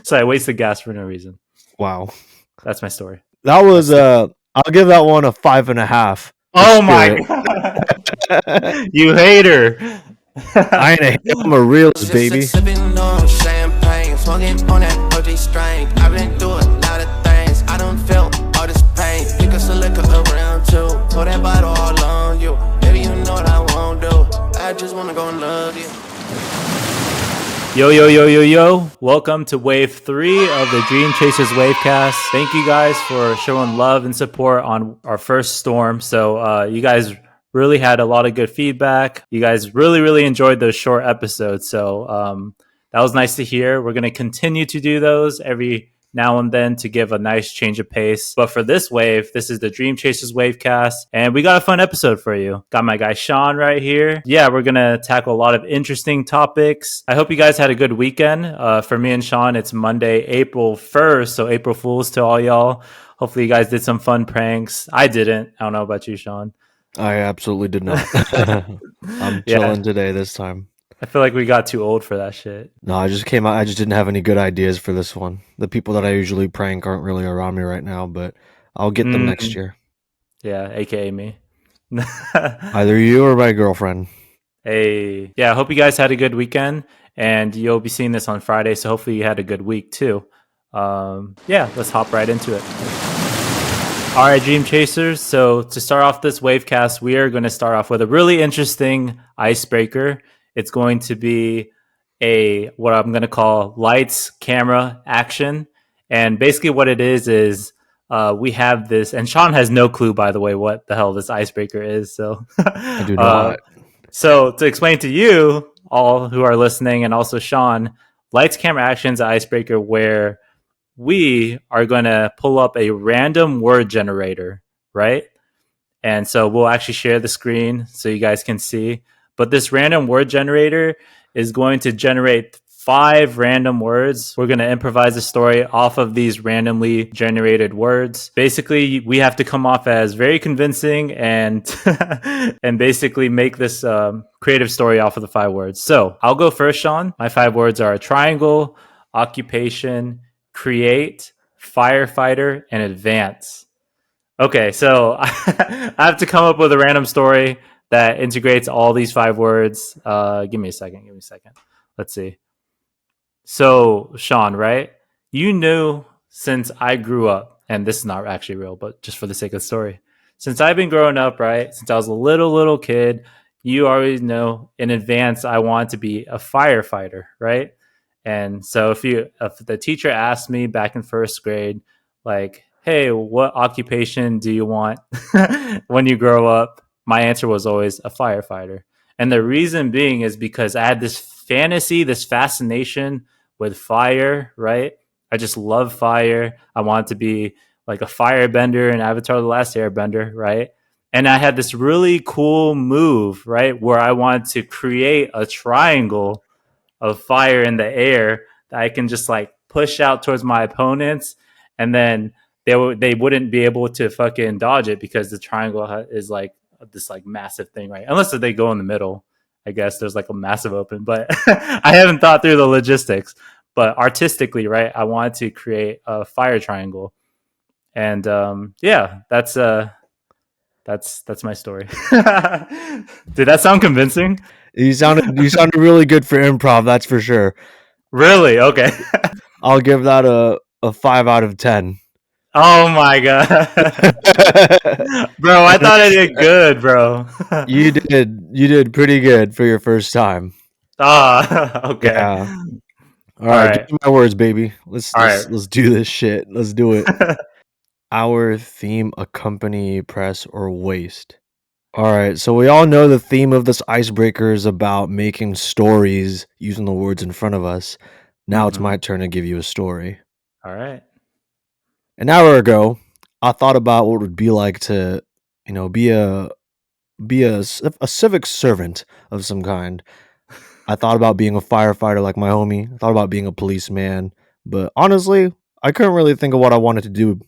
So I wasted gas for no reason. Wow. That's my story. That was I'll give that one a 5.5. Oh my god. You hater. I ain't a hater, I'm a realist, baby. Sipping on champagne, smoking on that OG strain. I've been through a lot of things. I don't feel all this pain. Pick us a liquor around too. Pour that bottle all on you. Baby, you know what I won't do. I just wanna go and love you. Yo. Welcome to Wave 3 of the Dreamchaserz Wavecast. Thank you guys for showing love and support on our first storm. So you guys really had a lot of good feedback. You guys really enjoyed those short episodes. So that was nice to hear. We're going to continue to do those every now and then to give a nice change of pace. But for this wave, this is the Dreamchaserz Wavecast, and we got a fun episode for you. Got my guy Sean right here. Yeah, we're gonna tackle a lot of interesting topics. I hope you guys had a good weekend. For me and Sean, it's Monday, April 1st, so April Fools to all y'all. Hopefully you guys did some fun pranks. I didn't. I don't know about you, Sean. I absolutely did not. I'm chilling today this time. I feel like we got too old for that shit. No, I just came out. I just didn't have any good ideas for this one. The people that I usually prank aren't really around me right now, but I'll get them next year. Yeah, aka me. Either you or my girlfriend. Hey, yeah, I hope you guys had a good weekend, and you'll be seeing this on Friday, so hopefully you had a good week too. Yeah, let's hop right into it. All right, Dream Chasers. So to start off this Wavecast, we are going to start off with a really interesting icebreaker. It's going to be what I'm going to call lights, camera, action. And basically what it is we have this, and Sean has no clue, by the way, what the hell this icebreaker is. So I do not. So to explain to you all who are listening, and also Sean, lights, camera, action is an icebreaker where we are going to pull up a random word generator, right? And so we'll actually share the screen so you guys can see. But this random word generator is going to generate 5 random words. We're going to improvise a story off of these randomly generated words. Basically, we have to come off as very convincing and and basically make this creative story off of the 5 words. So I'll go first, Sean. My 5 words are triangle, occupation, create, firefighter, and advance. Okay, so I have to come up with a random story that integrates all these 5 words. Give me a second. Let's see. So, Sean, right? You knew since I grew up, and this is not actually real, but just for the sake of the story. Since I've been growing up, right? Since I was a little kid, you always know in advance I want to be a firefighter, right? And so if the teacher asked me back in first grade, like, hey, what occupation do you want when you grow up? My answer was always a firefighter. And the reason being is because I had this fantasy, this fascination with fire, right? I just love fire. I wanted to be like a firebender in Avatar: The Last Airbender, right? And I had this really cool move, right? Where I wanted to create a triangle of fire in the air that I can just like push out towards my opponents, and then they wouldn't be able to fucking dodge it because the triangle is like this like massive thing, right? Unless they go in the middle, I guess there's like a massive open, but I haven't thought through the logistics. But artistically, right, I wanted to create a fire triangle, and yeah, that's my story. Did that sound convincing? You sounded really good for improv, that's for sure. Really? Okay. I'll give that a 5 out of 10. Oh my god. Bro, I thought I did good, bro. You did pretty good for your first time. Okay. Yeah. All right. Give me my words, baby. Let's do this shit. Let's do it. Our theme: accompany, press, or waste. All right, so we all know the theme of this icebreaker is about making stories using the words in front of us. Now it's my turn to give you a story. All right. An hour ago, I thought about what it would be like to, be a civic servant of some kind. I thought about being a firefighter like my homie. I thought about being a policeman, but honestly, I couldn't really think of what I wanted to do,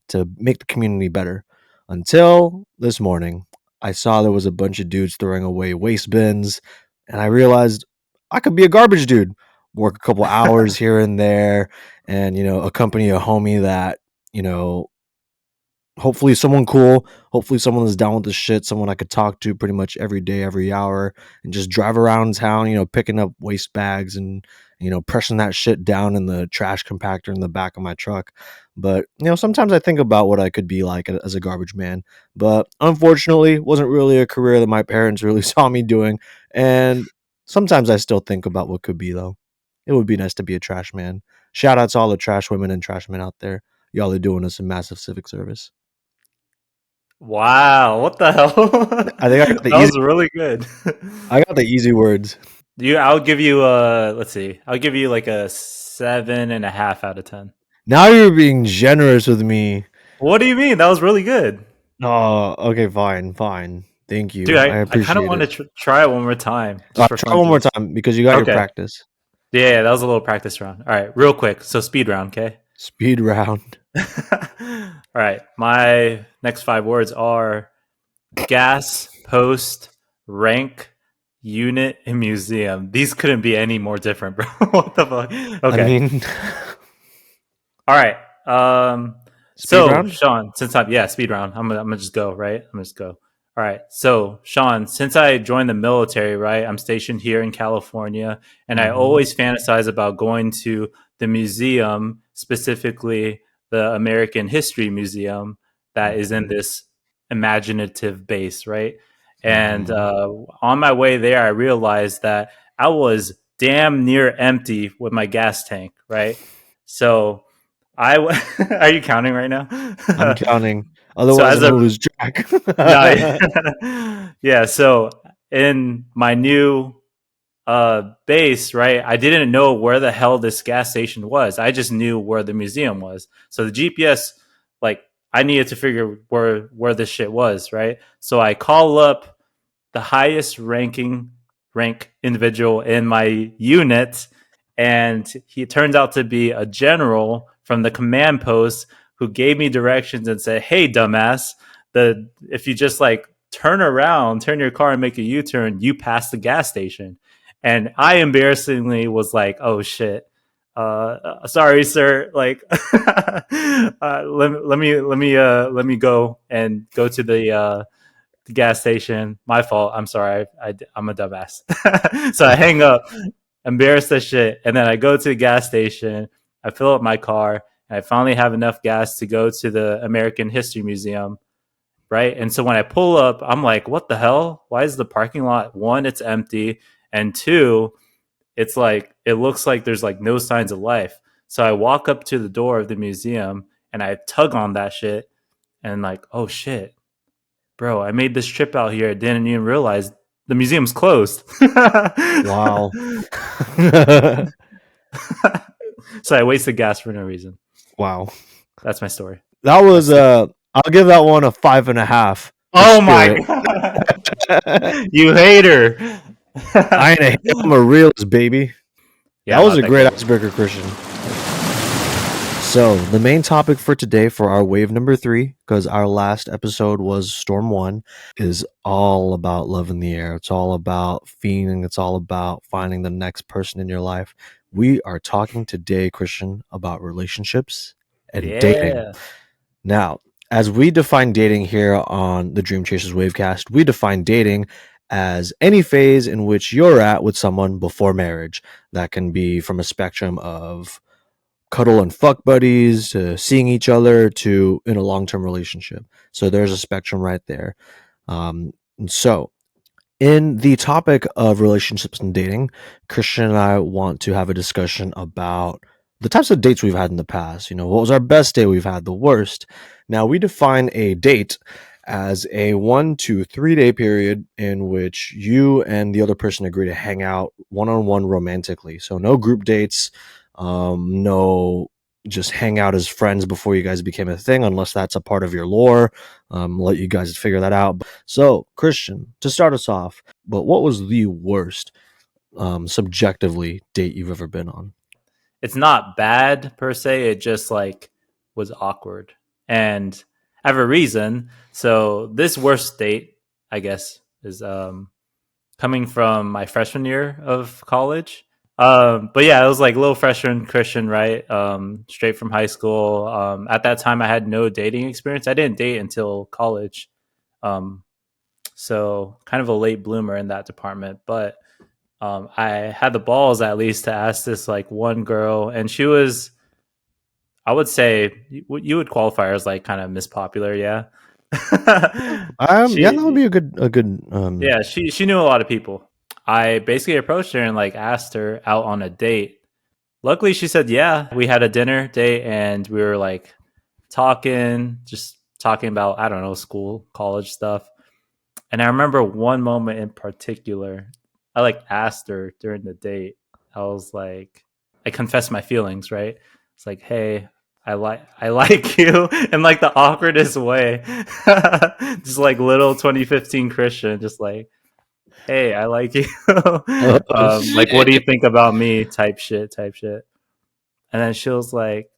to make the community better. Until this morning, I saw there was a bunch of dudes throwing away waste bins, and I realized I could be a garbage dude. work a couple hours here and there, and accompany a homie that you know hopefully someone cool, hopefully someone that's down with the shit, someone I could talk to pretty much every day, every hour, and just drive around town, picking up waste bags and pressing that shit down in the trash compactor in the back of my truck. But sometimes I think about what I could be like as a garbage man, but unfortunately wasn't really a career that my parents really saw me doing. And sometimes I still think about what could be, though. It would be nice to be a trash man. Shout out to all the trash women and trash men out there. Y'all are doing us a massive civic service. Wow, what the hell? I think I got the That easy. was really good. I got the easy words. I'll give you let's see. I'll give you like a 7.5 out of 10. Now you're being generous with me. What do you mean? That was really good. Oh, okay, fine. Thank you. Dude, I I appreciate kind of want to try it one more time. Try one more time because you got your Okay. practice. Yeah, that was a little practice round. All right, real quick. So speed round, okay? Speed round. All right. My next 5 words are gas, post, rank, unit, and museum. These couldn't be any more different, bro. What the fuck? Okay. I mean, All right. speed round? Sean, speed round. I'm gonna just go, right? I'm gonna just go. All right. So, Sean, since I joined the military, right, I'm stationed here in California, and I always fantasize about going to the museum, specifically the American History Museum that is in this imaginative base, right? And on my way there, I realized that I was damn near empty with my gas tank, right? So are you counting right now? I'm counting. Otherwise, I'm going to lose track. Yeah. So in my new base, right, I didn't know where the hell this gas station was. I just knew where the museum was. So the GPS, like, I needed to figure where this shit was, right? So I call up the highest rank individual in my unit, and he turns out to be a general from the command post who gave me directions and said, "Hey, dumbass, if you just like turn your car and make a U-turn, you pass the gas station." And I embarrassingly was like, "Oh shit, sorry, sir. Like, let me go to the gas station. My fault. I'm sorry. I'm a dumbass." So I hang up, embarrassed as shit, and then I go to the gas station. I fill up my car, and I finally have enough gas to go to the American History Museum, right? And so when I pull up, I'm like, "What the hell? Why is the parking lot, one, it's empty, and two, it's like it looks like there's like no signs of life." So I walk up to the door of the museum and I tug on that shit, and like, "Oh shit, bro, I made this trip out here. I didn't even realize the museum's closed." Wow. So I wasted gas for no reason. Wow. That's my story. That was, I'll give that one a 5.5. Oh my God. You hater. I ain't a hater, I'm a realist, baby. Yeah, that was a great icebreaker, Christian. So the main topic for today for our wave number 3, because our last episode was Storm 1, is all about love in the air. It's all about feeling. It's all about finding the next person in your life. We are talking today, Christian, about relationships and dating. Now, as we define dating here on the Dreamchaserz Wavecast, we define dating as any phase in which you're at with someone before marriage. That can be from a spectrum of cuddle and fuck buddies to seeing each other to in a long-term relationship. So there's a spectrum right there. So in the topic of relationships and dating, Christian and I want to have a discussion about the types of dates we've had in the past. What was our best date we've had, the worst. Now, we define a date as a 1 to 3 day period in which you and the other person agree to hang out one-on-one romantically. So no group dates, no just hang out as friends before you guys became a thing, unless that's a part of your lore. Let you guys figure that out. So, Christian, to start us off, but what was the worst subjectively date you've ever been on? It's not bad per se. It just like was awkward, and I have a reason. So this worst date, I guess, is coming from my freshman year of college. But yeah, it was like little freshman Christian, right? Straight from high school. At that time, I had no dating experience. I didn't date until college. Um, so kind of a late bloomer in that department. But I had the balls at least to ask this like one girl, and she was, I would say, you would qualify her as like kind of Miss Popular, yeah. Yeah, that would be a good. Yeah, she knew a lot of people. I basically approached her and like asked her out on a date. Luckily, she said yeah. We had a dinner date and we were like just talking about, I don't know, school, college stuff. And I remember one moment in particular. I like asked her during the date. I was like, I confessed my feelings, right? It's like, hey, I like you in like the awkwardest way. Just like little 2015 Christian, just like, hey, I like you. Like, what do you think about me? Type shit. And then she was like,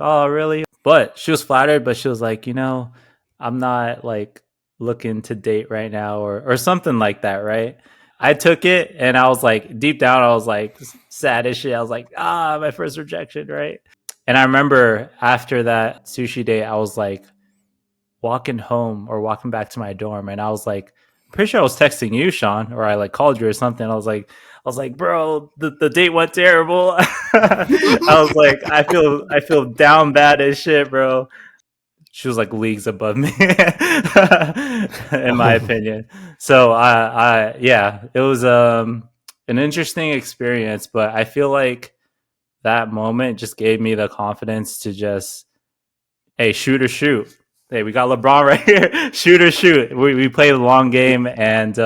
oh, really? But she was flattered, but she was like, I'm not like looking to date right now or something like that, right? I took it and I was like, deep down, I was like sad as shit. I was like, my first rejection, right? And I remember after that sushi date, I was like walking home or walking back to my dorm, and I was like, pretty sure I was texting you, Sean, or I like called you or something. I was like, bro, the date went terrible. I was like, I feel down bad as shit, bro. She was like leagues above me, in my opinion. So yeah, it was an interesting experience, but I feel like that moment just gave me the confidence to just, hey, shoot or shoot. Hey, we got LeBron right here. Shoot or shoot. We play the long game, and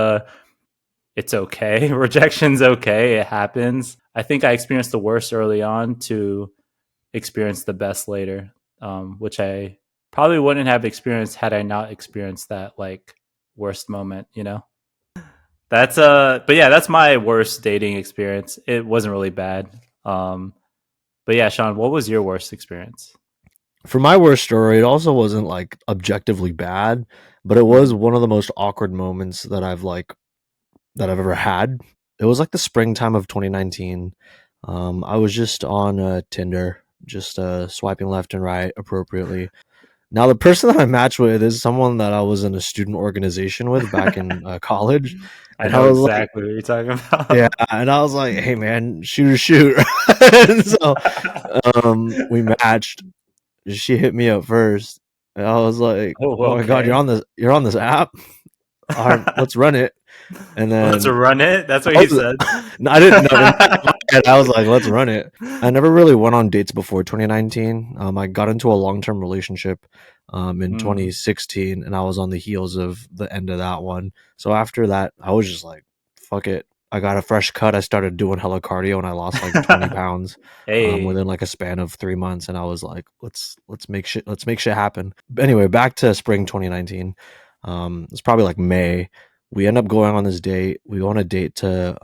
it's okay. Rejection's okay. It happens. I think I experienced the worst early on to experience the best later, which I probably wouldn't have experienced had I not experienced that like worst moment. That's but yeah, that's my worst dating experience. It wasn't really bad. But yeah, Sean, what was your worst experience? For my worst story, it also wasn't like objectively bad, but it was one of the most awkward moments that I've ever had. It was like the springtime of 2019. I was just on Tinder, just swiping left and right appropriately. Now, the person that I matched with is someone that I was in a student organization with back in college. I know exactly what you're talking about. Yeah, and I was like, "Hey, man, shoot or shoot." And so we matched. She hit me up first, and I was like, "Oh my god, you're on this app? All right, let's run it." And then let's run it. That's what you said. No, I didn't know. I was like, let's run it. I never really went on dates before 2019. I got into a long-term relationship in 2016, and I was on the heels of the end of that one. So after that, I was just like, fuck it. I got a fresh cut. I started doing hella cardio, and I lost like 20 pounds within like a span of 3 months. And I was like, let's make shit happen. But anyway, back to spring 2019. It's probably like May. We end up going on this date. We go on a date to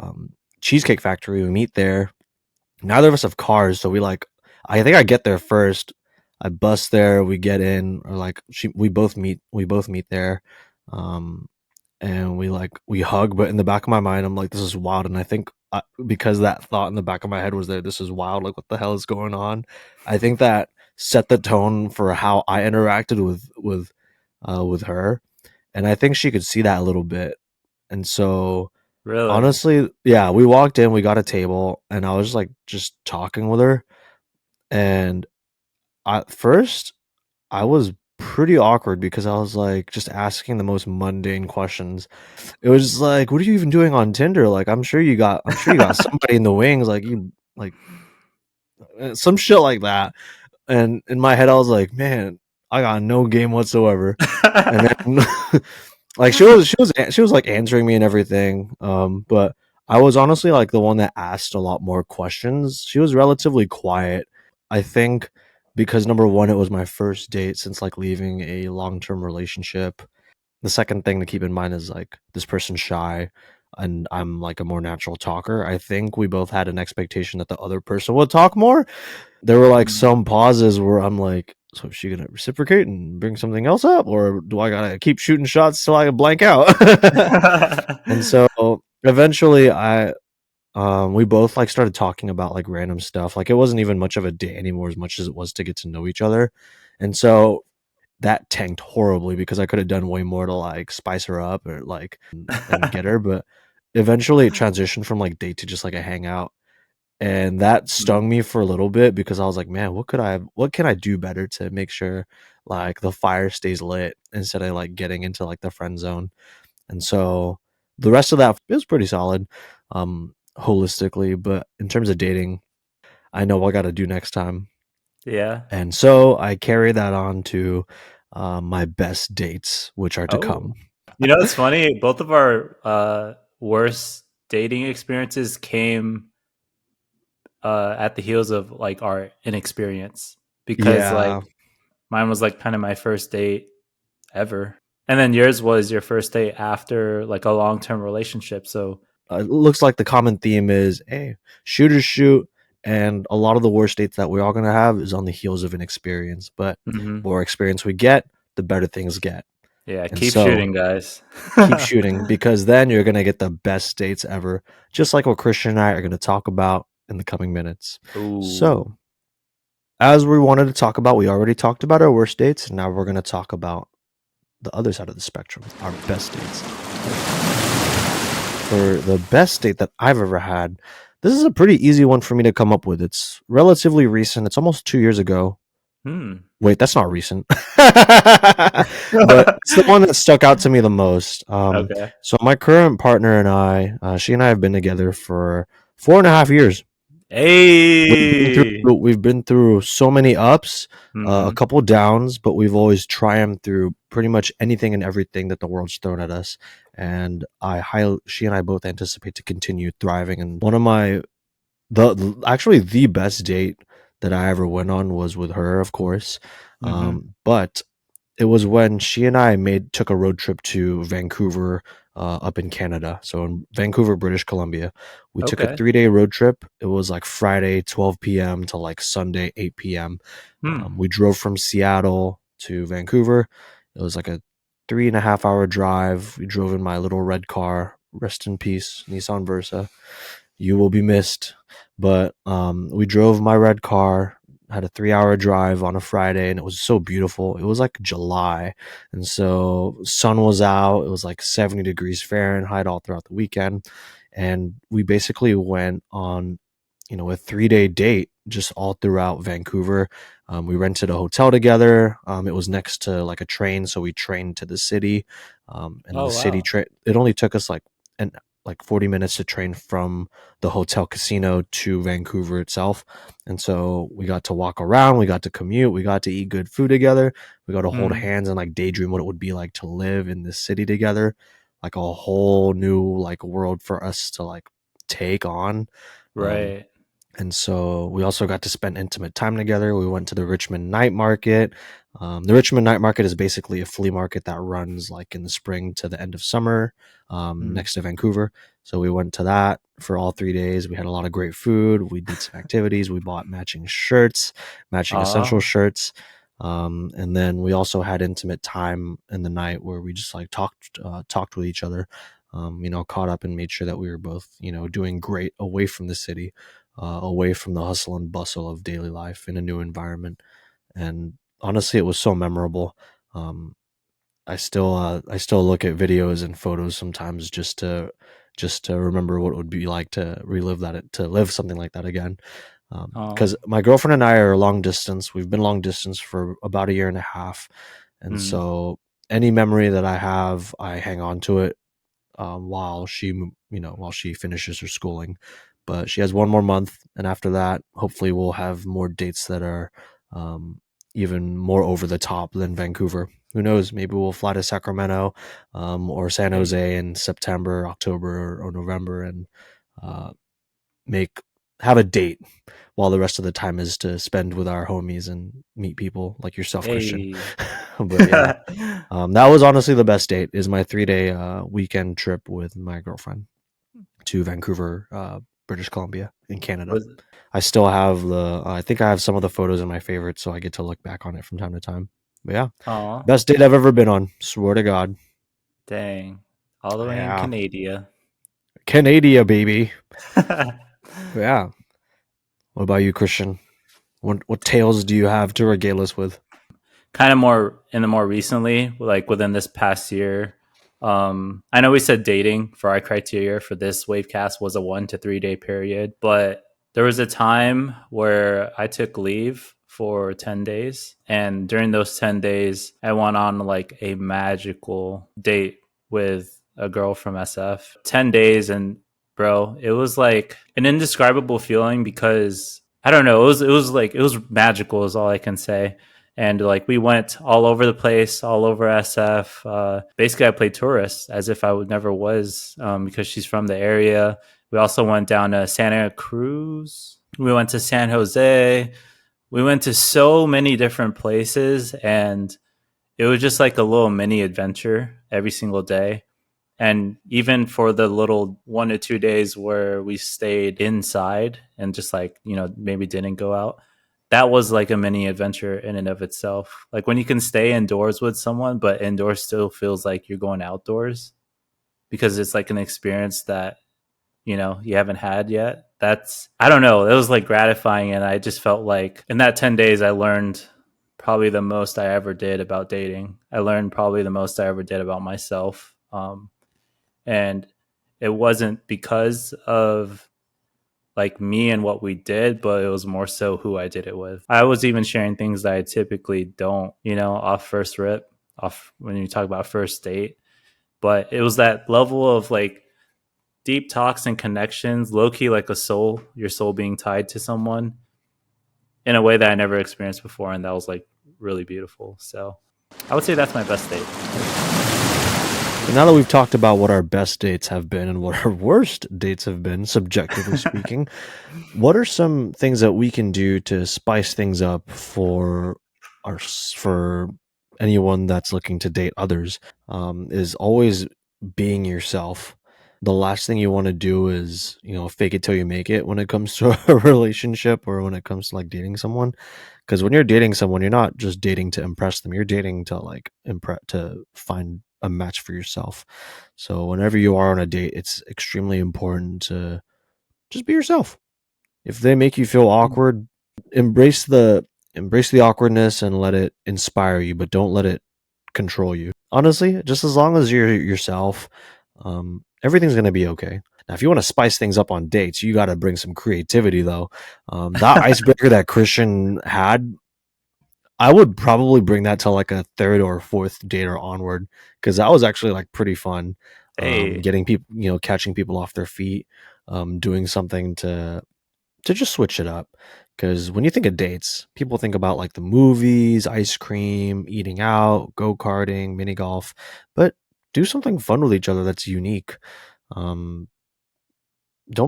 Cheesecake Factory. We meet there. Neither of us have cars, so I think I get there first. I bus there. We get in, or like we both meet there, and we hug. But in the back of my mind, I'm like, this is wild. And I think because that thought in the back of my head was there, this is wild. Like, what the hell is going on? I think that set the tone for how I interacted with her. And I think she could see that a little bit. And so, really, honestly, yeah, we walked in, we got a table, and I was just talking with her. And at first, I was pretty awkward because I was like just asking the most mundane questions. It was just like, what are you even doing on Tinder? Like, I'm sure you got somebody in the wings, like you like some shit like that. And in my head, I was like, man, I got no game whatsoever. And then like she was like answering me and everything. But I was honestly like the one that asked a lot more questions. She was relatively quiet. I think because number one, it was my first date since like leaving a long-term relationship. The second thing to keep in mind is like this person's shy and I'm like a more natural talker. I think we both had an expectation that the other person would talk more. There were like some pauses where I'm like, so is she gonna reciprocate and bring something else up, or do I gotta keep shooting shots till I blank out? And so eventually I we both like started talking about like random stuff. Like it wasn't even much of a date anymore as much as it was to get to know each other. And so that tanked horribly because I could have done way more to like spice her up or like and get her, but eventually it transitioned from like date to just like a hangout. And that stung me for a little bit because I was like, man, what can I do better to make sure like the fire stays lit instead of like getting into like the friend zone. And so the rest of that is pretty solid, holistically, but in terms of dating, I know what I got to do next time. Yeah. And so I carry that on to my best dates, which are to come. You know, it's funny. Both of our worst dating experiences came at the heels of like our inexperience, because like mine was like kind of my first date ever, and then yours was your first date after like a long-term relationship. So it looks like the common theme is, hey, shooters shoot. And a lot of the worst dates that we're all going to have is on the heels of an experience. But the more experience we get, the better things get. Yeah, And keep so, shooting, guys. Keep shooting, because then you're going to get the best dates ever, just like what Christian and I are going to talk about in the coming minutes. Ooh. So, as we wanted to talk about, we already talked about our worst dates, and now we're going to talk about the other side of the spectrum, our best dates. For the best date that I've ever had, this is a pretty easy one for me to come up with. It's relatively recent. It's almost 2 years ago. Wait, that's not recent. But it's the one that stuck out to me the most. Okay. So my current partner and I, she and I have been together for 4.5 years. Hey, we've been through so many ups, a couple downs, but we've always triumphed through pretty much anything and everything that the world's thrown at us. And she and I both anticipate to continue thriving. And one of the best date that I ever went on was with her, of course. But it was when she and I took a road trip to Vancouver, up in Canada. So in Vancouver, British Columbia, we took a 3-day road trip. It was like Friday 12 p.m. to like Sunday 8 p.m. We drove from Seattle to Vancouver. It was like a 3.5-hour drive. We drove in my little red car. Rest in peace, Nissan Versa. You will be missed. But we drove my red car, had a 3-hour drive on a Friday, and it was so beautiful. It was like July, and so sun was out. It was like 70 degrees Fahrenheit all throughout the weekend, and we basically went on, a 3-day date just all throughout Vancouver. We rented a hotel together. It was next to like a train, so we trained to the city, and city it only took us like 40 minutes to train from the hotel casino to Vancouver itself. And so we got to walk around, we got to commute, we got to eat good food together, we got to hold hands and like daydream what it would be like to live in this city together, like a whole new like world for us to like take on. Right. And so we also got to spend intimate time together. We went to the Richmond Night Market. The Richmond Night Market is basically a flea market that runs like in the spring to the end of summer, next to Vancouver. So we went to that for all 3 days. We had a lot of great food. We did some activities. We bought matching shirts, matching essential shirts. And then we also had intimate time in the night where we just like talked with each other, caught up and made sure that we were both, doing great away from the city. Away from the hustle and bustle of daily life in a new environment. And honestly, it was so memorable. I still look at videos and photos sometimes just to remember what it would be like to relive that, to live something like that again. Because my girlfriend and I are long distance. We've been long distance for about 1.5 years. And so any memory that I have, I hang on to it while she finishes her schooling. But she has 1 more month, and after that, hopefully we'll have more dates that are even more over the top than Vancouver. Who knows? Maybe we'll fly to Sacramento or San Jose in September, October, or November, and have a date while the rest of the time is to spend with our homies and meet people like yourself, Christian. But yeah, that was honestly the best date. Is my 3-day weekend trip with my girlfriend to Vancouver, British Columbia in Canada. I still have I think I have some of the photos in my favorites, so I get to look back on it from time to time. But yeah, best date I've ever been on. Swear to God. Dang. All the way in Canada. Canada, baby. Yeah. What about you, Christian? What tales do you have to regale us with? Kind of more in the more recently, like within this past year. I know we said dating for our criteria for this Wavecast was a 1 to 3 day period, but there was a time where I took leave for 10 days. And during those 10 days, I went on like a magical date with a girl from SF. 10 days, and bro, it was like an indescribable feeling because I don't know, it was magical is all I can say. And like we went all over the place, all over SF. Basically, I played tourist as if I would never was, because she's from the area. We also went down to Santa Cruz. We went to San Jose. We went to so many different places, and it was just like a little mini adventure every single day. And even for the little 1 to 2 days where we stayed inside and just like, maybe didn't go out, that was like a mini adventure in and of itself. Like when you can stay indoors with someone, but indoors still feels like you're going outdoors because it's like an experience that, you haven't had yet. I don't know. It was like gratifying. And I just felt like in that 10 days, I learned probably the most I ever did about dating. I learned probably the most I ever did about myself. And it wasn't because of like me and what we did, but it was more so who I did it with. I was even sharing things that I typically don't, off first rip, off when you talk about first date. But it was that level of like deep talks and connections, low key like your soul being tied to someone in a way that I never experienced before. And that was like really beautiful. So I would say that's my best date. Now that we've talked about what our best dates have been and what our worst dates have been, subjectively speaking, what are some things that we can do to spice things up for anyone that's looking to date others? Is always being yourself. The last thing you want to do is, fake it till you make it when it comes to a relationship or when it comes to like dating someone. Because when you're dating someone, you're not just dating to impress them. You're dating to like to find a match for yourself. So whenever you are on a date, it's extremely important to just be yourself. If they make you feel awkward, embrace the awkwardness and let it inspire you, but don't let it control you. Honestly, just as long as you're yourself, everything's going to be okay. Now, if you want to spice things up on dates, you got to bring some creativity, though. That icebreaker that Christian had, I would probably bring that to like a third or fourth date or onward, because that was actually like pretty fun. Hey. Getting people, catching people off their feet, doing something to just switch it up. Because when you think of dates, people think about like the movies, ice cream, eating out, go-karting, mini golf, but do something fun with each other that's unique. Don't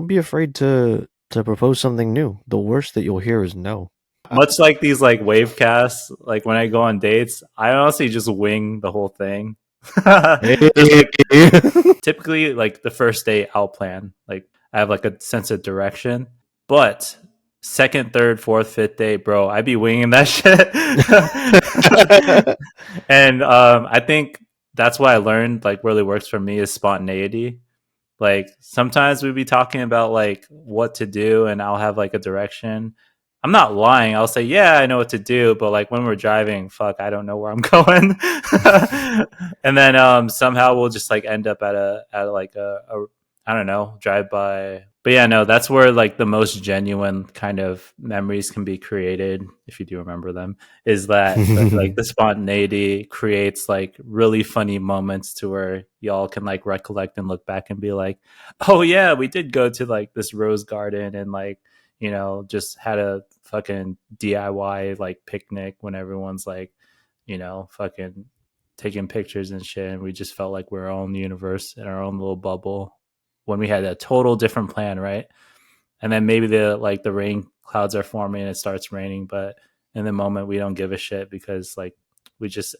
be afraid to propose something new. The worst that you'll hear is no. Much like these like Wavecasts, like when I go on dates, I honestly just wing the whole thing. Typically, like the first date, I'll plan. Like I have like a sense of direction, but second, third, fourth, fifth date, bro, I be winging that shit. And I think that's what I learned like really works for me is spontaneity. Like sometimes we'd be talking about like what to do, and I'll have like a direction. I'm not lying. I'll say, yeah, I know what to do, but like when we're driving, fuck, I don't know where I'm going. And then somehow we'll just like end up at a I don't know, drive by. But yeah, no, that's where like the most genuine kind of memories can be created, if you do remember them, is that like the spontaneity creates like really funny moments to where y'all can like recollect and look back and be like, oh yeah, we did go to like this rose garden and like, just had a fucking DIY like picnic when everyone's like, fucking taking pictures and shit. And we just felt like we're our own universe in our own little bubble when we had a total different plan, right? And then maybe the rain clouds are forming and it starts raining, but in the moment we don't give a shit because like we just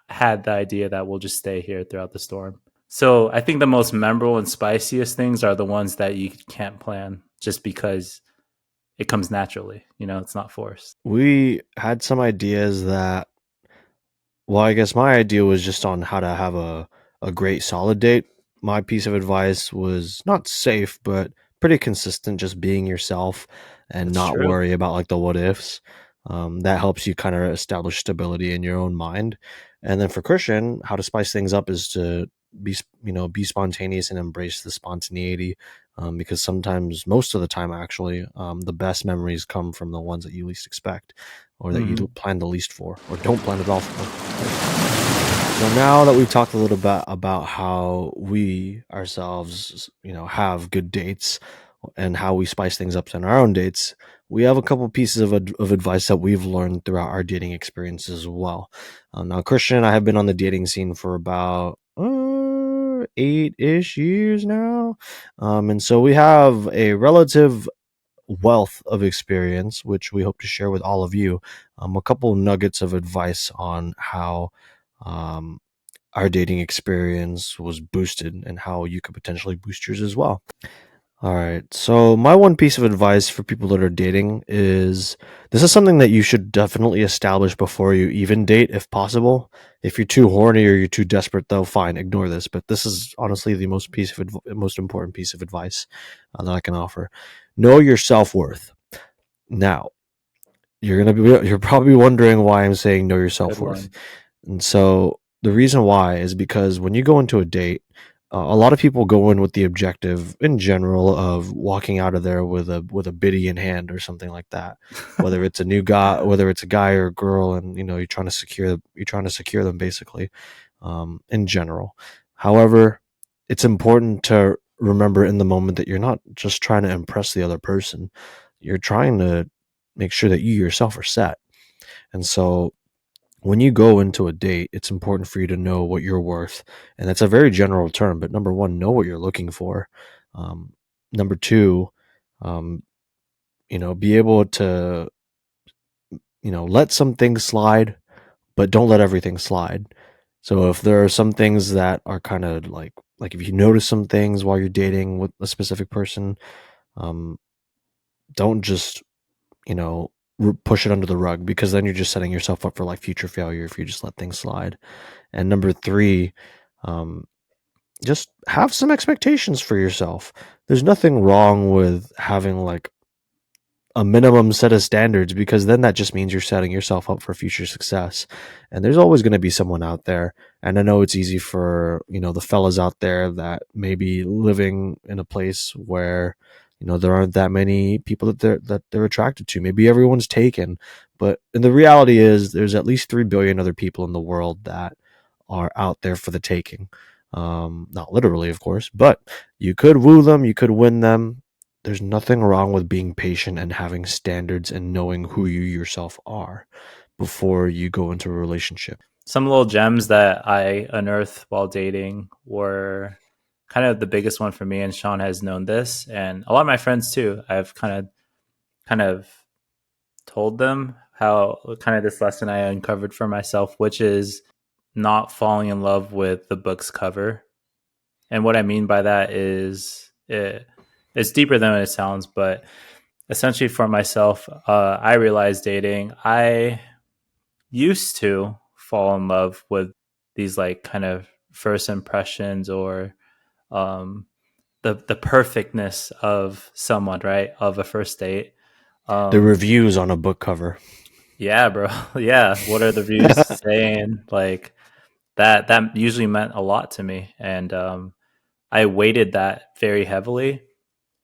had the idea that we'll just stay here throughout the storm. So I think the most memorable and spiciest things are the ones that you can't plan just because it comes naturally. It's not forced. We had some ideas that, well, I guess my idea was just on how to have a great solid date. my piece of advice was not safe, but pretty consistent, just being yourself and That's not true. worry about like the what ifs. That helps you kind of establish stability in your own mind. And then for Christian, how to spice things up is to be spontaneous and embrace the spontaneity. Because sometimes, most of the time, actually, the best memories come from the ones that you least expect, or that you plan the least for, or don't plan at all for. So now that we've talked a little bit about how we ourselves, have good dates and how we spice things up in our own dates, we have a couple pieces of advice that we've learned throughout our dating experience as well. Now, Christian and I have been on the dating scene for about 8-ish years now. And so we have a relative wealth of experience, which we hope to share with all of you. A couple nuggets of advice on how our dating experience was boosted and how you could potentially boost yours as well. All right. So my one piece of advice for people that are dating is, this is something that you should definitely establish before you even date, if possible. If you're too horny or you're too desperate, though, fine, ignore this. But this is honestly the most important piece of advice that I can offer. Know your self-worth. Now, you're probably wondering why I'm saying know your self-worth. And so the reason why is because when you go into a date, a lot of people go in with the objective in general of walking out of there with a biddy in hand or something like that. Whether it's a new guy, whether it's a guy or a girl, and you're trying to secure them basically, in general. However, it's important to remember in the moment that you're not just trying to impress the other person. You're trying to make sure that you yourself are set. And so when you go into a date, it's important for you to know what you're worth. And that's a very general term, but number one, know what you're looking for. Number two, be able to, let some things slide, but don't let everything slide. So if there are some things that are kind of like if you notice some things while you're dating with a specific person, don't just, push it under the rug, because then you're just setting yourself up for like future failure if you just let things slide. And number three, just have some expectations for yourself. There's nothing wrong with having like a minimum set of standards, because then that just means you're setting yourself up for future success. And there's always going to be someone out there. And I know it's easy for, the fellas out there that may be living in a place where, there aren't that many people that they're attracted to. Maybe everyone's taken, but the reality is there's at least 3 billion other people in the world that are out there for the taking. Not literally, of course, but you could woo them, you could win them. There's nothing wrong with being patient and having standards and knowing who you yourself are before you go into a relationship. Some little gems that I unearthed while dating were kind of the biggest one for me, and Sean has known this, and a lot of my friends too. I've kind of told them how kind of this lesson I uncovered for myself, which is not falling in love with the book's cover. And what I mean by that is it's deeper than it sounds, but essentially for myself, I realized dating, I used to fall in love with these like kind of first impressions, or the perfectness of someone, right? Of a first date. The reviews on a book cover. Yeah, bro. Yeah. What are the reviews saying? Like that usually meant a lot to me. And I weighted that very heavily.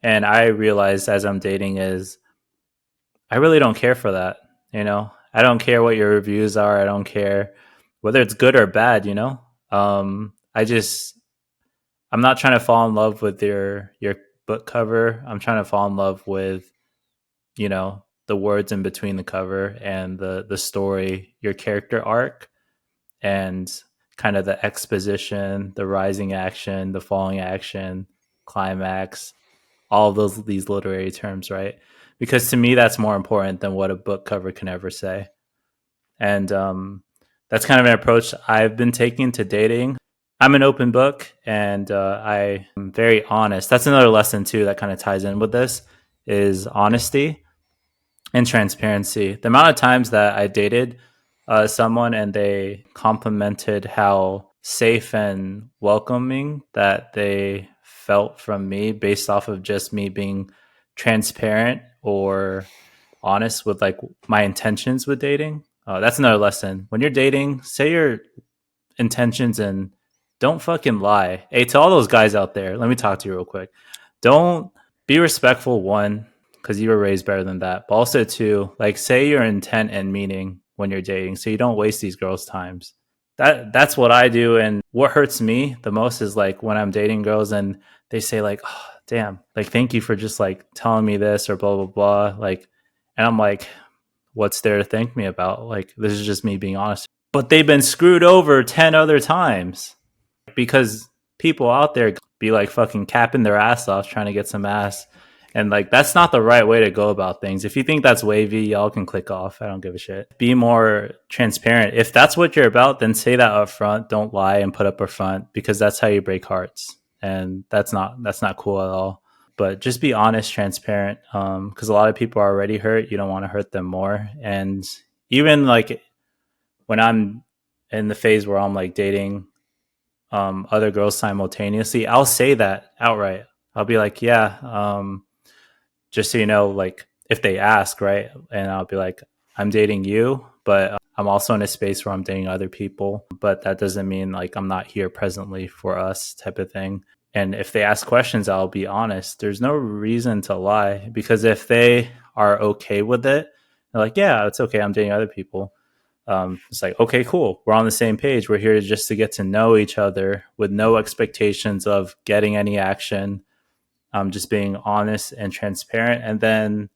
And I realized as I'm dating is I really don't care for that. I don't care what your reviews are. I don't care whether it's good or bad, I'm not trying to fall in love with your book cover. I'm trying to fall in love with, the words in between the cover and the story, your character arc, and kind of the exposition, the rising action, the falling action, climax, all of these literary terms, right? Because to me, that's more important than what a book cover can ever say. And that's kind of an approach I've been taking to dating. I'm an open book, and I am very honest. That's another lesson too that kind of ties in with this, is honesty and transparency. The amount of times that I dated someone and they complimented how safe and welcoming that they felt from me based off of just me being transparent or honest with like my intentions with dating. That's another lesson. When you're dating, say your intentions and don't fucking lie. Hey, to all those guys out there, let me talk to you real quick. Don't be respectful, one, because you were raised better than that. But also, two, like say your intent and meaning when you're dating, so you don't waste these girls' times. That's what I do. And what hurts me the most is like when I'm dating girls and they say like, oh, damn, like thank you for just like telling me this or blah blah blah. Like, and I'm like, what's there to thank me about? Like, this is just me being honest. But they've been screwed over 10 other times because people out there be like fucking capping their ass off trying to get some ass. And like, that's not the right way to go about things. If you think that's wavy, y'all can click off. I don't give a shit. Be more transparent. If that's what you're about, then say that up front. Don't lie and put up a front, because that's how you break hearts. And that's not cool at all. But just be honest, transparent. Because a lot of people are already hurt. You don't want to hurt them more. And even like when I'm in the phase where I'm like dating other girls simultaneously, I'll say that outright. I'll be like, yeah, just so you know, like if they ask, right? And I'll be like, I'm dating you, but I'm also in a space where I'm dating other people, but that doesn't mean like I'm not here presently for us, type of thing. And if they ask questions, I'll be honest. There's no reason to lie, because if they are okay with it, they're like, yeah, it's okay, I'm dating other people. It's like, okay, cool. We're on the same page. We're here just to get to know each other with no expectations of getting any action. Just being honest and transparent. And then,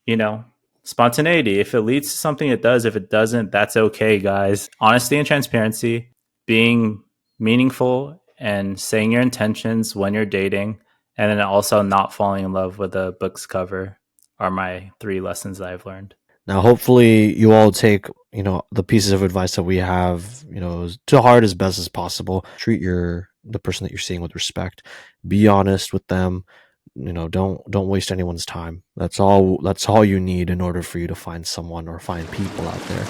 you know, spontaneity. If it leads to something, it does. If it doesn't, that's okay, guys. Honesty and transparency, being meaningful and saying your intentions when you're dating, and then also not falling in love with a book's cover are my 3 lessons that I've learned. Now, hopefully, you all take the pieces of advice that we have to heart as best as possible. Treat the person that you're seeing with respect. Be honest with them. Don't waste anyone's time. That's all you need in order for you to find someone or find people out there.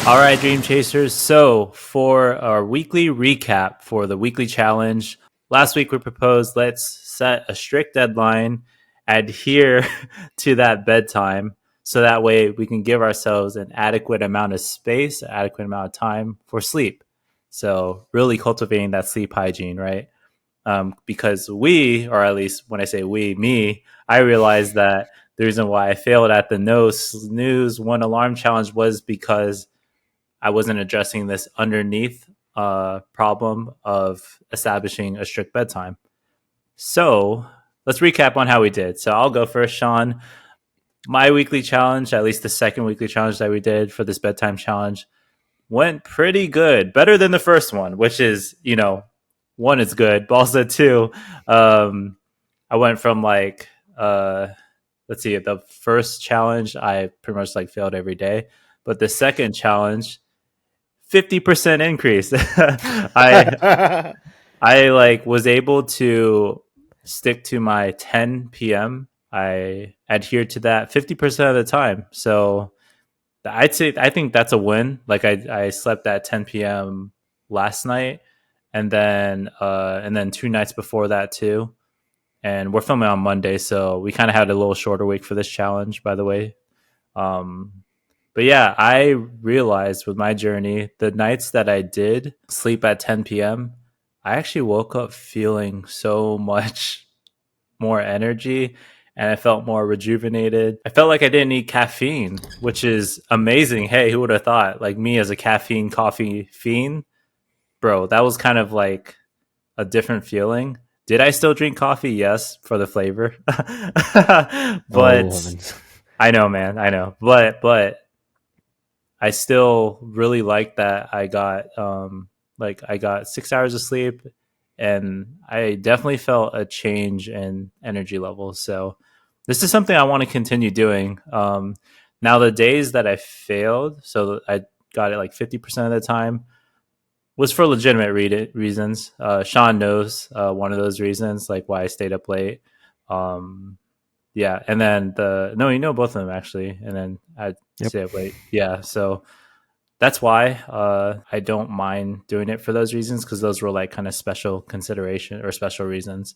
All right, Dream Chasers. So for our weekly recap for the weekly challenge, last week we proposed let's set a strict deadline, adhere to that bedtime, so that way we can give ourselves an adequate amount of space, adequate amount of time for sleep. So really cultivating that sleep hygiene, right? Because we, or at least when I say we, me, I realized that the reason why I failed at the no snooze 1 alarm challenge was because I wasn't addressing this underneath problem of establishing a strict bedtime. So let's recap on how we did. So I'll go first, Sean. My weekly challenge, at least the second weekly challenge that we did for this bedtime challenge, went pretty good. Better than the first one, which is, 1 is good, but also 2, I went from like, let's see, the first challenge, I pretty much like failed every day. But the second challenge, 50% increase. I like was able to stick to my 10 p.m. I adhered to that 50% of the time. So I think that's a win. Like I slept at 10 p.m. last night, and then 2 nights before that too. And we're filming on Monday, so we kind of had a little shorter week for this challenge, by the way. But yeah, I realized with my journey, the nights that I did sleep at 10 p.m., I actually woke up feeling so much more energy, and I felt more rejuvenated. I felt like I didn't need caffeine, which is amazing. Hey, who would have thought? Like me as a caffeine coffee fiend, bro, that was kind of like a different feeling. Did I still drink coffee? Yes, for the flavor. But I know, man, I know. But I still really like that I got I got 6 hours of sleep, and I definitely felt a change in energy levels. So this is something I want to continue doing. Now the days that I failed, so I got it like 50% of the time, was for legitimate reasons. Sean knows one of those reasons, like why I stayed up late. Yeah, and then both of them actually, and then I stayed up late. Yeah, so that's why I don't mind doing it for those reasons, because those were like kind of special consideration or special reasons.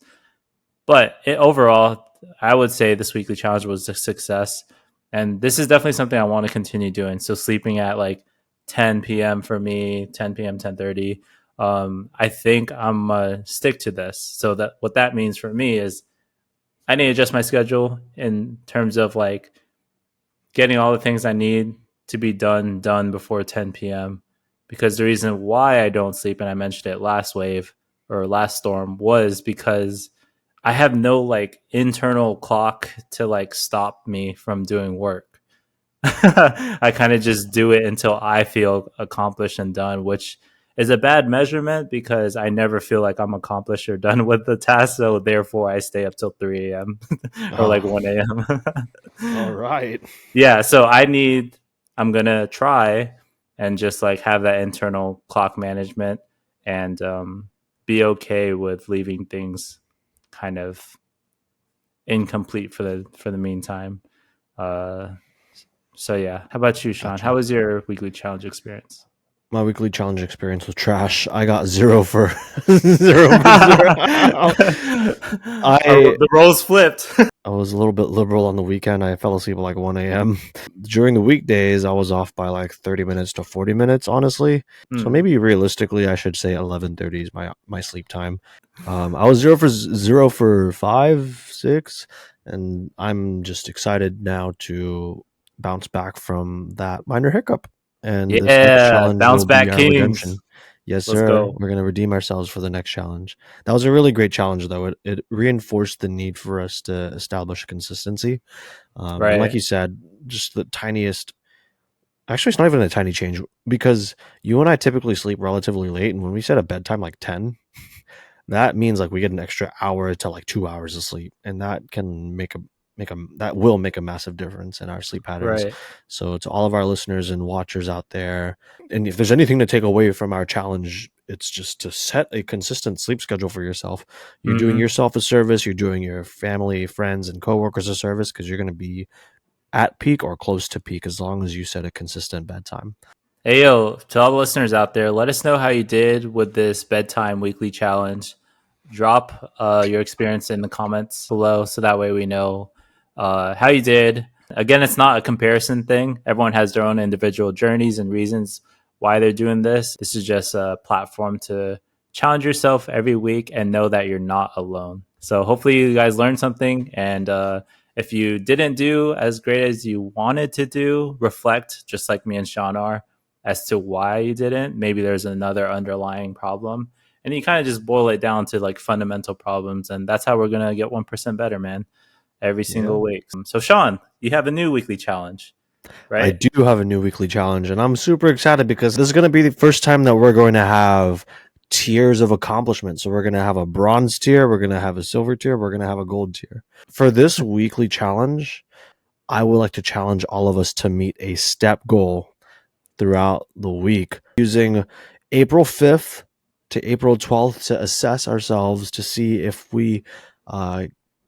But overall, I would say this weekly challenge was a success. And this is definitely something I want to continue doing. So sleeping at like 10 p.m. for me, 10 p.m., 10:30. I think I'm stick to this. So that what that means for me is I need to adjust my schedule in terms of like getting all the things I need to be done before 10 p.m. Because the reason why I don't sleep, and I mentioned it last wave or last storm, was because I have no like internal clock to like stop me from doing work. I kind of just do it until I feel accomplished and done, which is a bad measurement because I never feel like I'm accomplished or done with the task. So therefore, I stay up till 3 a.m. or like 1 a.m. All right. Yeah. So I'm going to try and just like have that internal clock management and be okay with leaving things kind of incomplete for the meantime. So yeah, how about you, Sean? Gotcha. How was your weekly challenge experience? My weekly challenge experience was trash. I got 0 for 0 for 0. The roles flipped. I was a little bit liberal on the weekend. I fell asleep at like 1 a.m. During the weekdays, I was off by like 30 minutes to 40 minutes, honestly. So maybe realistically, I should say 11:30 is my sleep time. I was 0 for 5, 6, and I'm just excited now to bounce back from that minor hiccup. And this next challenge bounce will back be our kings. redemption. Yes, Let's sir. go. We're going to redeem ourselves for the next challenge. That was a really great challenge, though. It reinforced the need for us to establish consistency. Right. And like you said, just the tiniest. Actually, it's not even a tiny change because you and I typically sleep relatively late. And when we set a bedtime like 10, that means like we get an extra hour to like 2 hours of sleep. And that can that will make a massive difference in our sleep patterns. Right. So to all of our listeners and watchers out there, and if there's anything to take away from our challenge, it's just to set a consistent sleep schedule for yourself. You're doing yourself a service, you're doing your family, friends, and coworkers a service because you're going to be at peak or close to peak as long as you set a consistent bedtime. Hey, yo, to all the listeners out there, let us know how you did with this bedtime weekly challenge. Drop your experience in the comments below so that way we know how you did. Again, it's not a comparison thing. Everyone has their own individual journeys and reasons why they're doing this. This is just a platform to challenge yourself every week and know that you're not alone. So hopefully you guys learned something. And if you didn't do as great as you wanted to do, reflect, just like me and Sean are, as to why you didn't. Maybe there's another underlying problem. And you kind of just boil it down to like fundamental problems. And that's how we're going to get 1% better, man, every single week. So, Sean, you have a new weekly challenge, right? I do have a new weekly challenge, and I'm super excited because this is going to be the first time that we're going to have tiers of accomplishment. So we're going to have a bronze tier, we're going to have a silver tier, we're going to have a gold tier. For this weekly challenge, I would like to challenge all of us to meet a step goal throughout the week using April 5th to April 12th to assess ourselves to see if we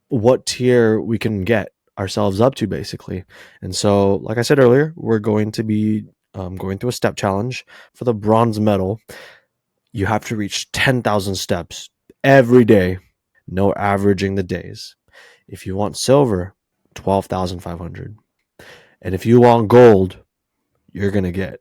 what tier we can get ourselves up to, basically. And so, like I said earlier, we're going to be going through a step challenge. For the bronze medal, you have to reach 10,000 steps every day, no averaging the days. If you want silver, 12,500. And if you want gold, you're going to get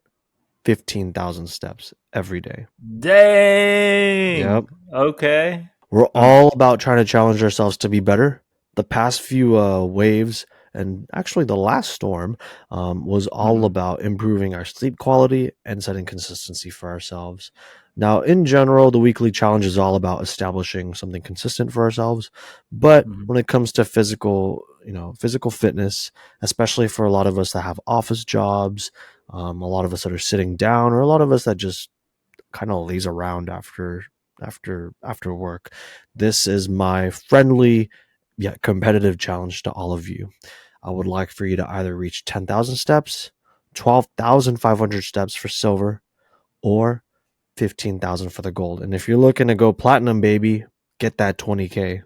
15,000 steps every day. Dang. Yep. Okay. We're all about trying to challenge ourselves to be better. The past few waves, and actually the last storm, was all about improving our sleep quality and setting consistency for ourselves. Now, in general, the weekly challenge is all about establishing something consistent for ourselves. But when it comes to physical fitness, especially for a lot of us that have office jobs, a lot of us that are sitting down, or a lot of us that just kind of laze around after work, this is my friendly yet competitive challenge to all of you. I would like for you to either reach 10,000 steps, 12,500 steps for silver, or 15,000 for the gold. And if you're looking to go platinum, baby, get that 20K.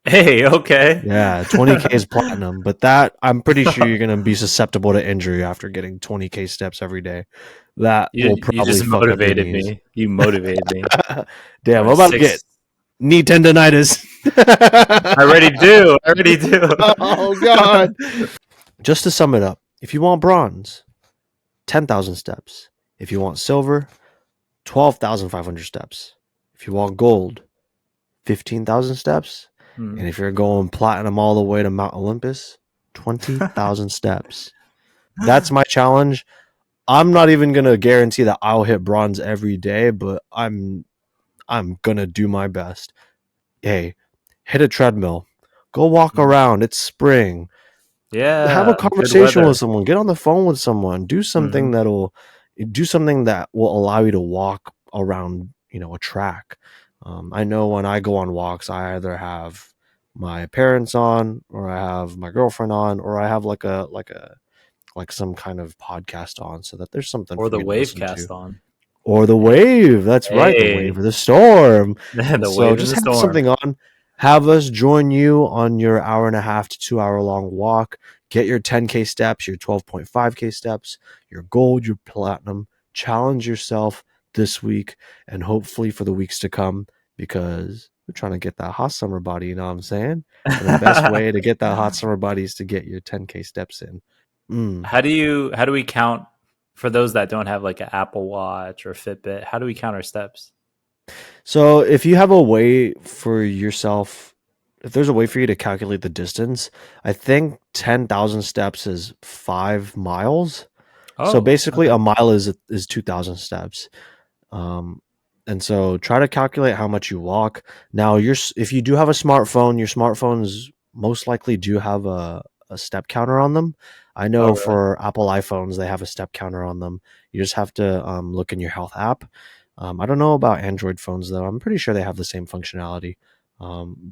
Hey, okay. Yeah, 20K is platinum, but that I'm pretty sure you're gonna be susceptible to injury after getting 20K steps every day. That will You probably just fuck up your motivated knees. me. You motivated me. Damn, I'm My about to get six. knee tendonitis. I already do. I already do. Oh god. Just to sum it up, if you want bronze, 10,000 steps. If you want silver, 12,500 steps. If you want gold, 15,000 steps. And if you're going platinum all the way to Mount Olympus, 20,000 steps. That's my challenge. I'm not even going to guarantee that I'll hit bronze every day, but I'm going to do my best. Hey, hit a treadmill. Go walk around. It's spring. Have a Yeah, good conversation weather. with someone. Get on the phone with someone. Do something that will allow you to walk around, a track. I know when I go on walks, I either have my parents on, or I have my girlfriend on, or I have like some kind of podcast on, so that there's something Or for the me to listen to. Wavecast on. Or the wave. That's right, the wave Hey, or the storm. And the so wave in just the have storm. something on. Have us join you on your 1.5 to 2 hour long walk. Get your 10K steps, your 12.5K steps, your gold, your platinum. Challenge yourself this week and hopefully for the weeks to come, because we're trying to get that hot summer body, you know what I'm saying? And the best way to get that hot summer body is to get your 10K steps in. How do we count for those that don't have like an Apple Watch or Fitbit? How do we count our steps? So if you have a way for yourself, if there's a way for you to calculate the distance, I think 10,000 steps is 5 miles. So Oh, basically, okay. a mile is 2,000 steps. Um, and so try to calculate how much you walk. Now, if you do have a smartphone, your smartphones most likely do have a step counter on them. I Oh, know really? for Apple iPhones, they have a step counter on them. You just have to look in your health app. I don't know about Android phones, though. I'm pretty sure they have the same functionality.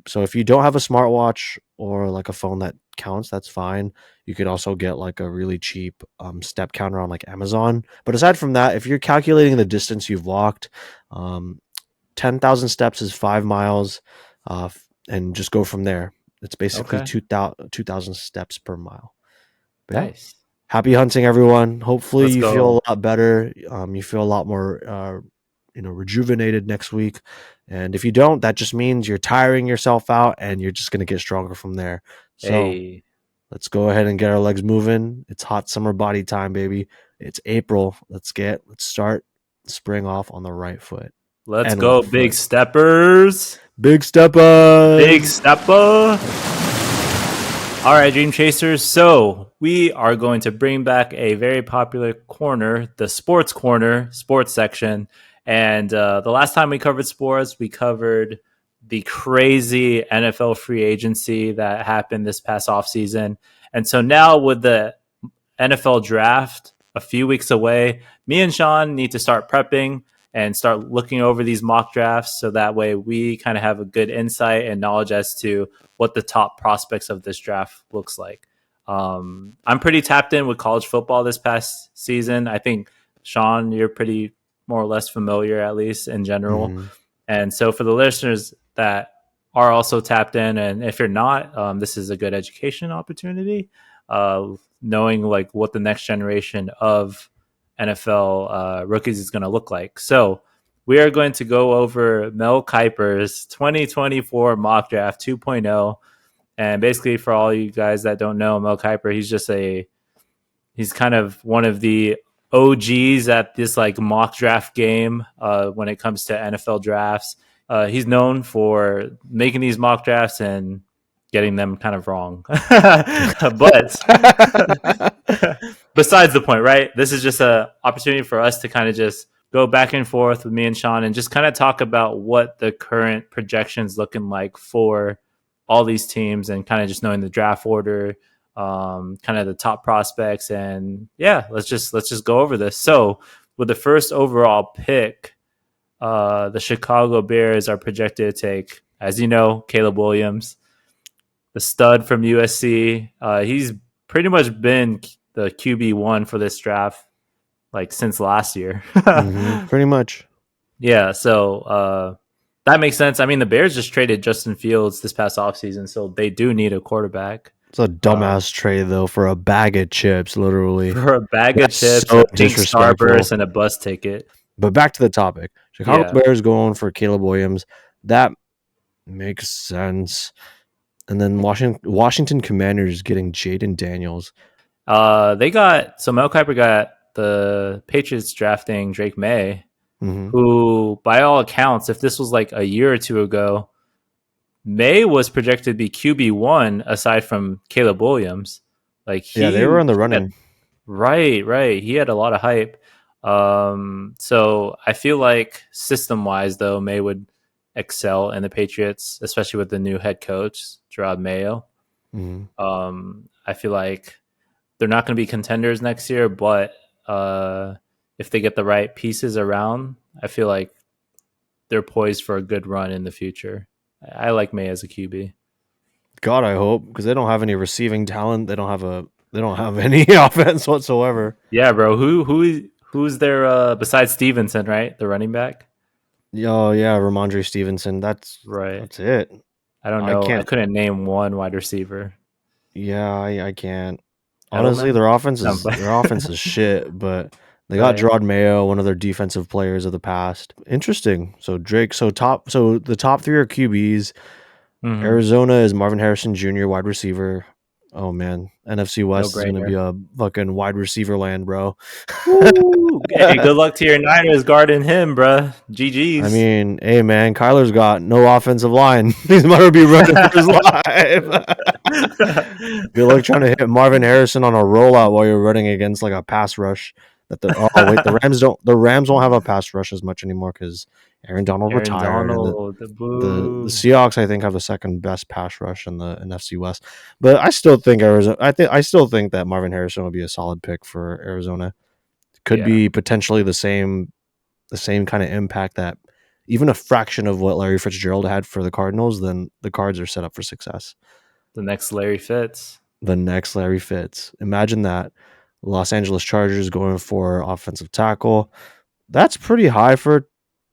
So if you don't have a smartwatch or like a phone that counts, that's fine. You could also get like a really cheap step counter on like Amazon. But aside from that, if you're calculating the distance you've walked, um, 10,000 steps is 5 miles, and just go from there. It's basically Okay. 2,000 steps per mile. But yeah, Nice. happy hunting, everyone. Hopefully Let's you feel go. a lot better. You feel a lot more, rejuvenated next week. And if you don't, that just means you're tiring yourself out and you're just going to get stronger from there. So Hey, let's go ahead and get our legs moving. It's hot summer body time, baby. It's April. Let's start spring off on the right foot let's and go, left big foot. steppers. Big Big steppers. stepper. All right, Dream Chasers. So we are going to bring back a very popular corner, the sports section. And the last time we covered sports, we covered the crazy NFL free agency that happened this past offseason. And so now with the NFL draft a few weeks away, me and Sean need to start prepping and start looking over these mock drafts so that way we kind of have a good insight and knowledge as to what the top prospects of this draft looks like. I'm pretty tapped in with college football this past season. I think, Sean, you're pretty more or less familiar, at least in general. Mm-hmm. And so for the listeners that are also tapped in, and if you're not, this is a good education opportunity. Knowing like what the next generation of NFL rookies is going to look like. So we are going to go over Mel Kiper's 2024 mock draft 2.0. And basically, for all you guys that don't know, Mel Kiper, he's kind of one of the OGs at this like mock draft game when it comes to NFL drafts. He's known for making these mock drafts and getting them kind of wrong. But besides the point, right? This is just an opportunity for us to kind of just go back and forth with me and Sean and just kind of talk about what the current projections looking like for all these teams and kind of just knowing the draft order, kind of the top prospects, and yeah, let's just go over this. So with the first overall pick, the Chicago Bears are projected to take, as you know, Caleb Williams, the stud from USC. He's pretty much been the QB1 for this draft like since last year. Pretty much. Yeah, so That makes sense. I mean, the Bears just traded Justin Fields this past offseason, so they do need a quarterback. It's a dumbass trade though for a bag of chips, literally. For a bag That's of chips, so a pink disrespectful. Starburst, and a bus ticket. But back to the topic. Chicago Yeah. Bears going for Caleb Williams. That makes sense. And then Washington Commanders getting Jaden Daniels. They got so Mel Kiper got the Patriots drafting Drake May, who, by all accounts, if this was like a year or two ago, May was projected to be QB1 aside from Caleb Williams. Like they were in the running. Right. He had a lot of hype. So I feel like system-wise, though, May would excel in the Patriots, especially with the new head coach, Gerard Mayo. I feel like they're not going to be contenders next year, but if they get the right pieces around, I feel like they're poised for a good run in the future. I like May as a QB. God, I hope, because they don't have any receiving talent. They don't have any offense whatsoever. Yeah, bro. Who's there besides Stevenson, right? The running back. Oh yeah, Ramondre Stevenson. That's right. That's it. I don't know. I couldn't name one wide receiver. Yeah, I can't. Honestly, their offense is shit, but they got Gerard Mayo, one of their defensive players of the past. Interesting. So Drake, so the top three are QBs. Arizona is Marvin Harrison Jr., wide receiver. Oh man, NFC West is gonna be a fucking wide receiver land, bro. Hey, good luck to your Niners guarding him, bro. GG's. I mean, hey man, Kyler's got no offensive line. He's might be running for his life. Good luck trying to hit Marvin Harrison on a rollout while you're running against like a pass rush. The Rams won't have a pass rush as much anymore because Aaron Donald retired. The Seahawks, I think, have the second best pass rush in the NFC West. But I still think Arizona. I still think that Marvin Harrison will be a solid pick for Arizona. Could be potentially the same kind of impact that even a fraction of what Larry Fitzgerald had for the Cardinals. Then the Cards are set up for success. The next Larry Fitz. Imagine that. Los Angeles Chargers going for offensive tackle. That's pretty high for.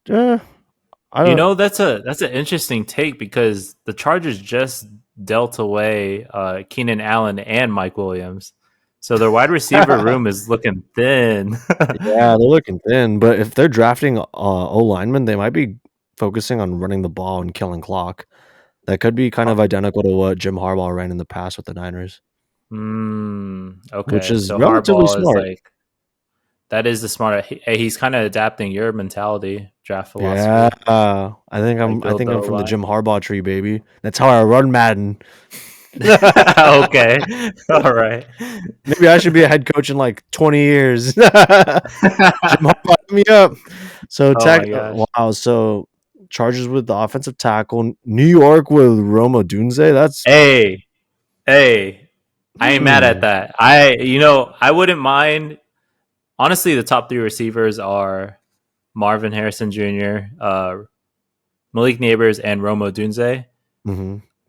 That's an interesting take because the Chargers just dealt away Keenan Allen and Mike Williams, so their wide receiver room is looking thin. Yeah, they're looking thin. But if they're drafting O linemen, they might be focusing on running the ball and killing clock. That could be kind of identical to what Jim Harbaugh ran in the past with the Niners. Okay, which is so relatively smart. That is the smart. He's kind of adapting your mentality, draft philosophy. Yeah, I think I'm from the Jim Harbaugh tree, baby. That's how I run Madden. Okay, all right. Maybe I should be a head coach in like 20 years. Jim Harbaugh, hit me up. So So Chargers with the offensive tackle. New York with Rome Odunze. That's hey. I ain't mad at that. I wouldn't mind. Honestly, the top three receivers are Marvin Harrison Jr., Malik Neighbors, and Rome Odunze.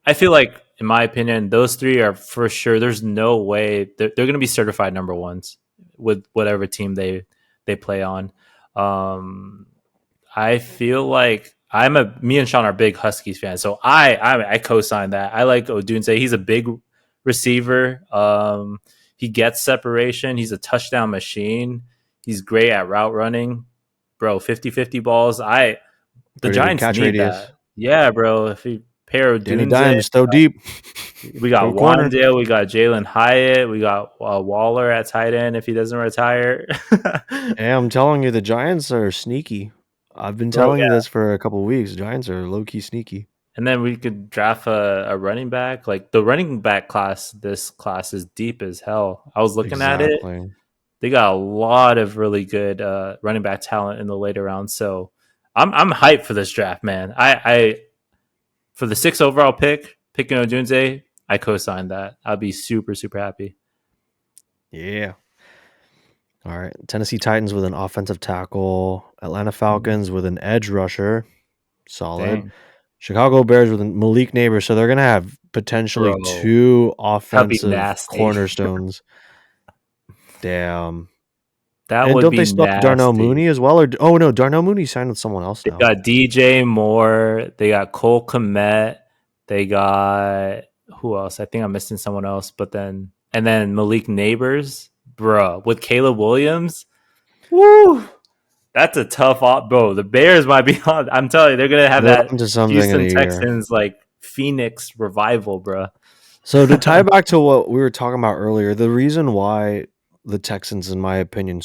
I feel like, in my opinion, those three are for sure. There's no way they're going to be certified number ones with whatever team they play on. I feel like me and Sean are big Huskies fans, so I co-sign that. I like Odunze. He's a big receiver. He gets separation. He's a touchdown machine. He's great at route running. Bro, 50-50 balls. The Giants need radius. That. Yeah, bro. If you pair Danny Dimes, throw deep. We got Wandale. We got Jalen Hyatt. We got Waller at tight end if he doesn't retire. Hey, I'm telling you, the Giants are sneaky. I've been telling you this for a couple of weeks. Giants are low-key sneaky. And then we could draft a running back. Like the running back class, this class is deep as hell. I was looking at it. They got a lot of really good running back talent in the later rounds. So I'm hyped for this draft, man. I for the 6th overall picking Odunze, I co-signed that. I'll be super, super happy. Yeah. All right. Tennessee Titans with an offensive tackle. Atlanta Falcons with an edge rusher. Solid. Dang. Chicago Bears with Malik Neighbors, so they're going to have potentially two offensive cornerstones. Damn. That And would don't be they still have Darnell nasty. Mooney as well? Or oh no, Darnell Mooney signed with someone else They now. got DJ Moore. They got Cole Kmet. They got who else? I think I'm missing someone else. But then Malik Neighbors, bro, with Caleb Williams. Woo! That's a tough op, bro. The Bears might be on. I'm telling you, they're gonna have They're that onto something in a Houston year. Texans like Phoenix revival, bro. So to tie back to what we were talking about earlier, the reason why the Texans, in my opinion,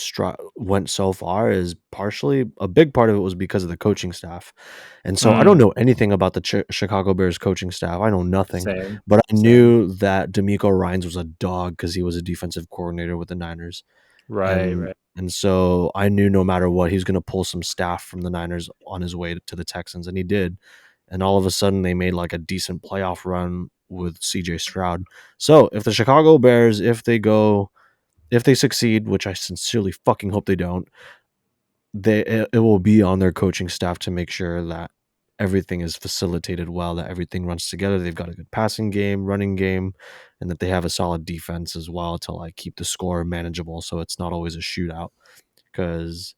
went so far is partially a big part of it was because of the coaching staff. And so I don't know anything about the Chicago Bears coaching staff. I know nothing, Same. but I Same. knew that D'Amico Ryans was a dog because he was a defensive coordinator with the Niners. Right, right. And so I knew no matter what, he's going to pull some staff from the Niners on his way to the Texans, and he did. And all of a sudden, they made like a decent playoff run with CJ Stroud. So if the Chicago Bears, if they succeed, which I sincerely fucking hope they don't, it will be on their coaching staff to make sure that everything is facilitated well, that everything runs together. They've got a good passing game, running game, and that they have a solid defense as well to like keep the score manageable, so it's not always a shootout. Because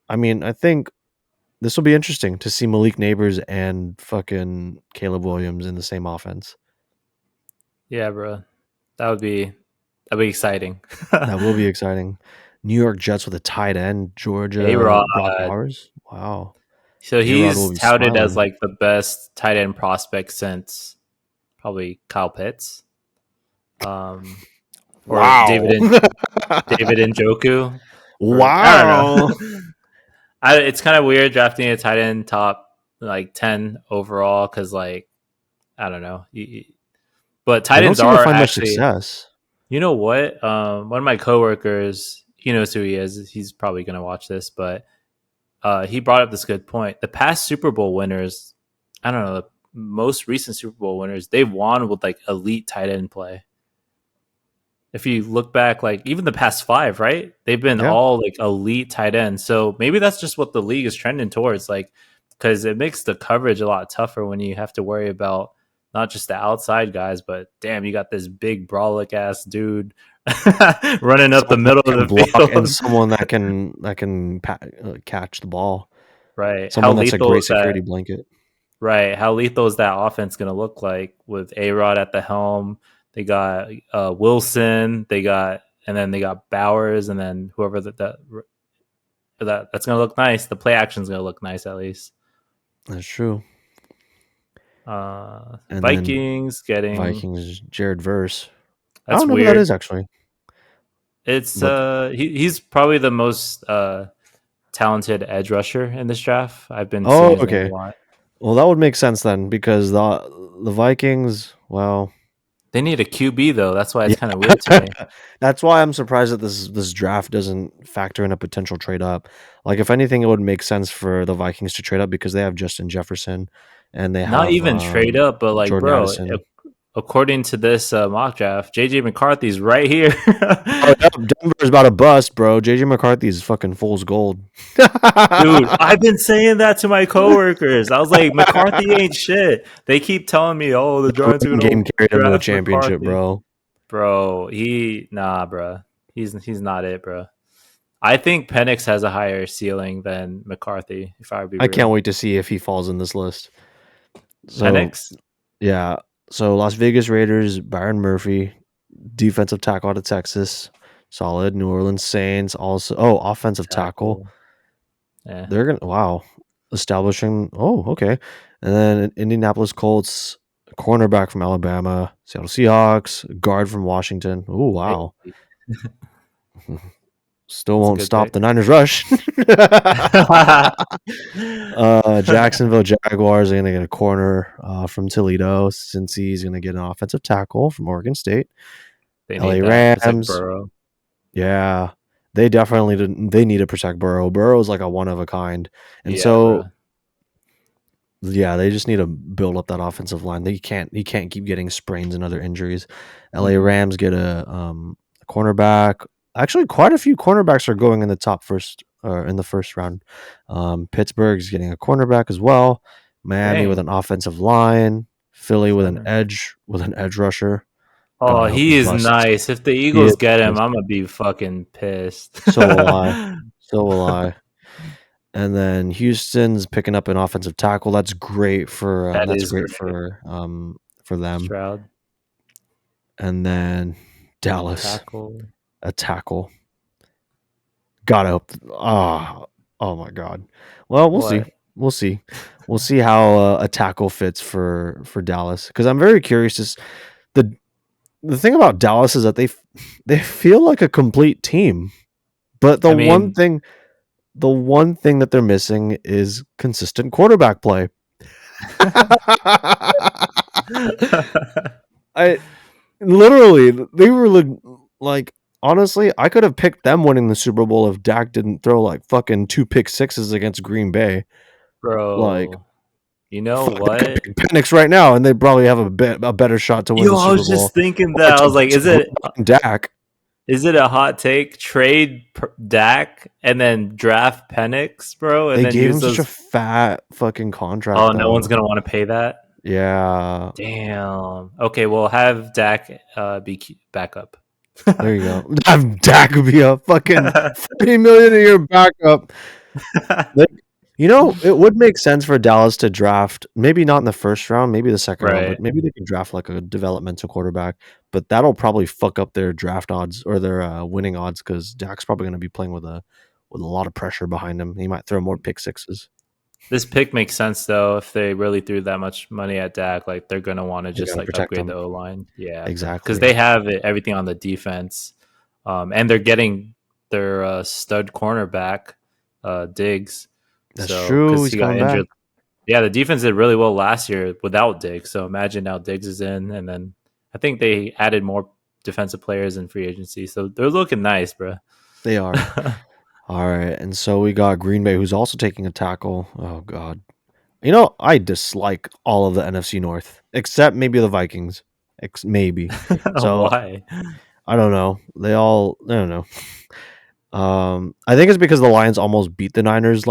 I mean, I think this will be interesting to see Malik Neighbors and fucking Caleb Williams in the same offense. Yeah, bro. That'd be exciting. That will be exciting. New York Jets with a tight end, Georgia A-Rod. Brock Bowers. Wow. So A-Rod will he's be touted as smiling. like the best tight end prospect since probably Kyle Pitts. Or Wow. David Njoku. Wow. I don't know. It's kind of weird drafting a tight end top like 10 overall because like I don't know. But tight They don't ends seem to are find much actually. success. You know what? One of my coworkers, he knows who he is. He's probably going to watch this, but he brought up this good point. The past Super Bowl winners, I don't know, the most recent Super Bowl winners, they've won with like elite tight end play. If you look back, like even the past 5, right? They've been all like elite tight ends. So maybe that's just what the league is trending towards, like because it makes the coverage a lot tougher when you have to worry about not just the outside guys, but damn, you got this big brolic ass dude running up the middle of the field, and someone that can catch the ball. Right? Someone that's a great security blanket. Right? How lethal is that offense going to look like with A-Rod at the helm? They got Wilson, and then they got Bowers, and then whoever that's going to look nice. The play action is going to look nice at least. That's true. Vikings, Jared Verse. That's I don't know weird. who that is actually. It's he's probably the most talented edge rusher in this draft. I've been seeing his name a lot. Well, that would make sense then because the Vikings, well, they need a QB though. That's why it's kind of weird to me. That's why I'm surprised that this draft doesn't factor in a potential trade up. Like if anything, it would make sense for the Vikings to trade up because they have Justin Jefferson and they have not even trade up, but like Jordan bro, Addison. According to this mock draft, JJ McCarthy's right here. Denver's about to bust, bro. JJ McCarthy's fucking fool's gold. Dude, I've been saying that to my coworkers. I was like, McCarthy ain't shit. They keep telling me, oh, the Giants are going to carry him to a championship, McCarthy. Bro, bro. He's not it, bro. I think Penix has a higher ceiling than McCarthy, if I would be real. I can't wait to see if he falls in this list. So, Penix? Yeah. So Las Vegas Raiders, Byron Murphy, defensive tackle out of Texas, solid. New Orleans Saints, also offensive tackle. Yeah. They're gonna establishing. Oh, okay. And then Indianapolis Colts, cornerback from Alabama, Seattle Seahawks, guard from Washington. Oh, wow. Still won't stop the Niners rush. Jacksonville Jaguars are going to get a corner from Toledo. Cincy's going to get an offensive tackle from Oregon State. LA Rams. Yeah, they definitely they need to protect Burrow. Burrow's like a one of a kind. And they just need to build up that offensive line. He can't keep getting sprains and other injuries. LA Rams get a cornerback. Actually, quite a few cornerbacks are going in the in the first round. Pittsburgh's getting a cornerback as well. Miami with an offensive line. Philly with an edge rusher. Oh, hope he he is busts. nice. If the He Eagles is get him, nice. I'm gonna be fucking pissed. So will I. So will I. And then Houston's picking up an offensive tackle. That's great for That that's is great great. for them. Stroud And then Dallas, tackle. a tackle. Gotta hope. Oh my god. Well, we'll see. What? We'll see. We'll see how a tackle fits for Dallas, because I'm very curious. The thing about Dallas is that they feel like a complete team, but I mean, the one thing that they're missing is consistent quarterback play. I literally they were like honestly, I could have picked them winning the Super Bowl if Dak didn't throw like fucking 2 pick-sixes against Green Bay. Like, bro. You know fuck, they could what? pick Penix right now, and they probably have a better shot to win Yo, the I Super was Bowl. just thinking Or that. I was like, to bring Dak. is it a hot take? Trade Dak and then draft Penix, bro, and They then gave use him such a those. fat fucking contract. Oh, no one's though. gonna want to pay that. Yeah, Damn. Okay, well, have Dak be backup. there you go. Have Dak be a fucking $40 million a year backup. You know, it would make sense for Dallas to draft, maybe not in the first round, maybe the second round, Right. but maybe they can draft like a developmental quarterback. But that'll probably fuck up their draft odds or their winning odds, because Dak's probably going to be playing with a lot of pressure behind him. He might throw more pick-sixes. This pick makes sense though. If they really threw that much money at Dak, like they're gonna want to They just got to like protect upgrade him. the O line. Yeah, Exactly. because they have everything on the defense, and they're getting their stud cornerback, Diggs. That's So true. because He's he got coming injured. back. Yeah, the defense did really well last year without Diggs. So imagine now Diggs is in, and then I think they added more defensive players in free agency. So they're looking nice, bro. They are. All right. And so we got Green Bay, who's also taking a tackle. Oh, God. You know, I dislike all of the NFC North, except maybe the Vikings. Maybe. So Why? I don't know. I don't know. I think it's because the Lions almost beat the Niners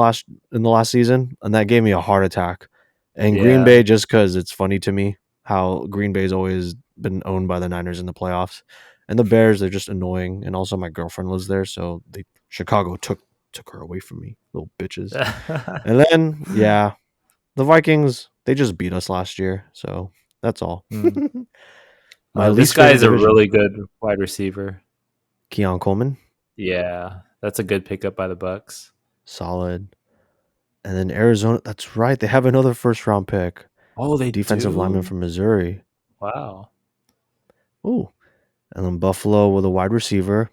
in the last season, and that gave me a heart attack. And Green Yeah. Bay, just because it's funny to me how Green Bay's always been owned by the Niners in the playoffs, and the Bears, they're just annoying. And also, my girlfriend lives there, so Chicago took her away from me, little bitches. And then, yeah, the Vikings, they just beat us last year, so that's all. My This least guy favorite is a division. really good wide receiver. Keon Coleman, Yeah, that's a good pickup by the Bucks. solid. And then Arizona, that's right, they have another first round pick. Oh, they Defensive lineman do? from Missouri. Wow. Ooh. And then Buffalo with a wide receiver.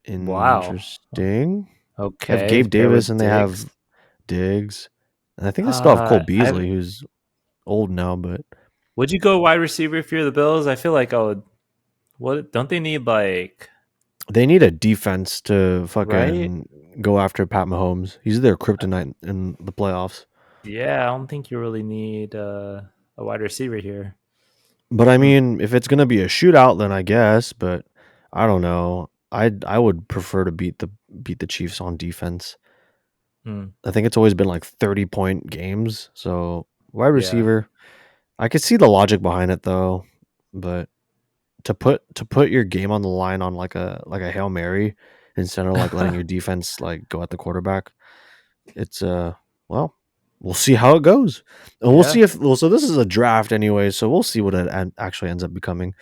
Wow. Interesting. They Okay. have Gabe pair with Davis and they Diggs. have Diggs. And I think they still have Cole I Beasley, who's old now, but would you go wide receiver if you're the Bills? I feel like I would. What don't they need like they need a defense to fucking right? go after Pat Mahomes. He's their kryptonite in the playoffs. Yeah, I don't think you really need a wide receiver here. But I mean, if it's gonna be a shootout, then I guess. But I don't know. I would prefer to beat the Chiefs on defense. I think it's always been like 30-point games. So wide receiver, I could see the logic behind it though. But to put your game on the line on like a Hail Mary instead of like letting your defense like go at the quarterback, it's well, we'll see how it goes. And we'll see so this is a draft anyway, so we'll see what it actually ends up becoming.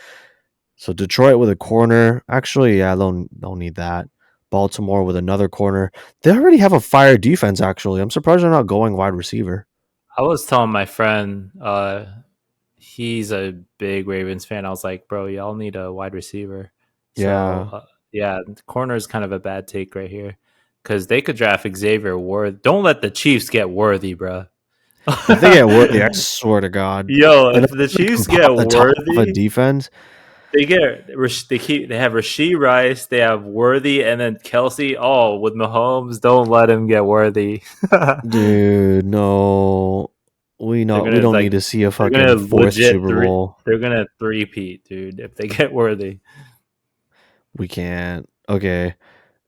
So Detroit with a corner. Actually, yeah, they'll need that. Baltimore with another corner. They already have a fire defense, actually. I'm surprised they're not going wide receiver. I was telling my friend, he's a big Ravens fan. I was like, bro, y'all need a wide receiver. Yeah. So, corner is kind of a bad take right here because they could draft Xavier Worthy. Don't let the Chiefs get Worthy, bro. If they get Worthy, I swear to God. Yo, if the Chiefs get Worthy, a defense, they have Rasheed Rice, they have Worthy, and then Kelsey. Oh, with Mahomes, don't let him get Worthy, dude. No, we don't need to see a fucking fourth Super Bowl. They're gonna three-peat, dude. If they get Worthy, we can't. Okay,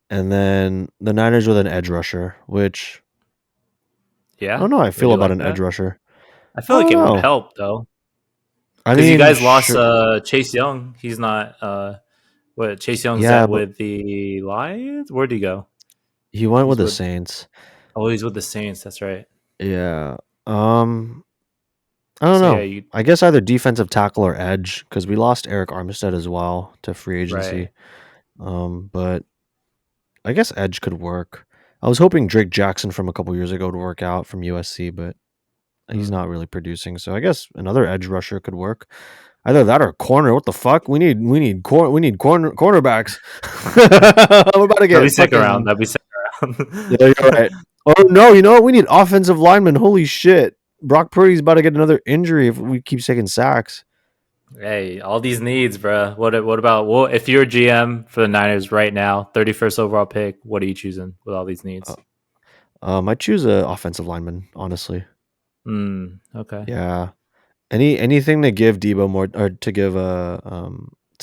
and then the Niners with an edge rusher, which I don't know how I feel about an edge rusher. I feel like it would help though. I Because you mean, guys lost sure, Chase Young. He's not. What Chase Young's yeah, at but with the Lions? Where'd he go? he went with He's the with. Saints. Oh, he's with the Saints. That's right. Yeah. Um, I don't So yeah, know. you I guess either defensive tackle or edge because we lost Eric Armstead as well to free agency. right. But I guess edge could work. I was hoping Drake Jackson from a couple years ago would work out from USC, but he's Mm. not really producing. So I guess another edge rusher could work. Either that or corner. What the fuck? We need cornerbacks. I'm about to That'd be get sick around. fucking. That'd be sick Yeah, around. you're right. Oh no, you know what? We need offensive linemen. Holy shit. Brock Purdy's about to get another injury if we keep taking sacks. Hey, all these needs, bro. What about if you're GM for the Niners right now, 31st overall pick, what are you choosing with all these needs? I choose a offensive lineman, honestly. Okay. Yeah. Anything to give Debo more or to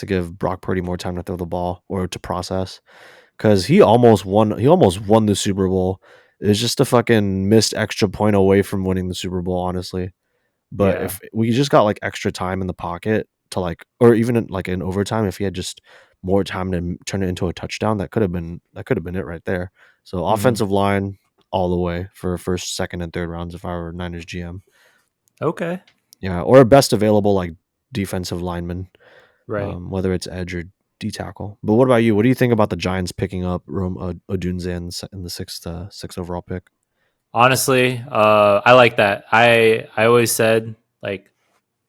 give Brock Purdy more time to throw the ball or to process. Cause he almost won the Super Bowl. It's just a fucking missed extra point away from winning the Super Bowl, honestly. But Yeah. if we just got like extra time in the pocket to or even like in overtime, if he had just more time to turn it into a touchdown, that could have been it right there. So Hmm. offensive line all the way for first, second, and third rounds if I were Niners GM. Okay. Yeah, or a best available like defensive lineman, Right. whether it's edge or D tackle. But what about you? What do you think about the Giants picking up Rome Odunze in the sixth overall pick? Honestly, I like that. I always said like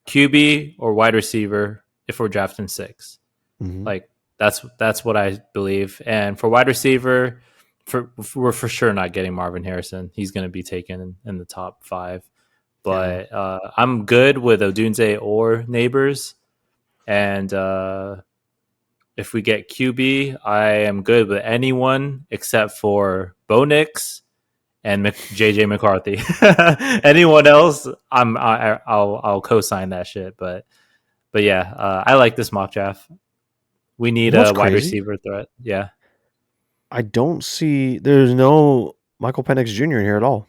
QB or wide receiver if we're drafting six. Hmm. Like that's what I believe. And for wide receiver, we're for sure not getting Marvin Harrison. He's going to be taken in the top 5. Yeah, But I'm good with Odunze or Neighbors. And if we get QB, I am good with anyone except for Bo Nix and JJ McCarthy. Anyone else, I'll co-sign that shit. But yeah, I like this mock draft. We you need know what's a wide crazy? receiver threat. Yeah. I don't see there's no Michael Penix Jr. in here at all.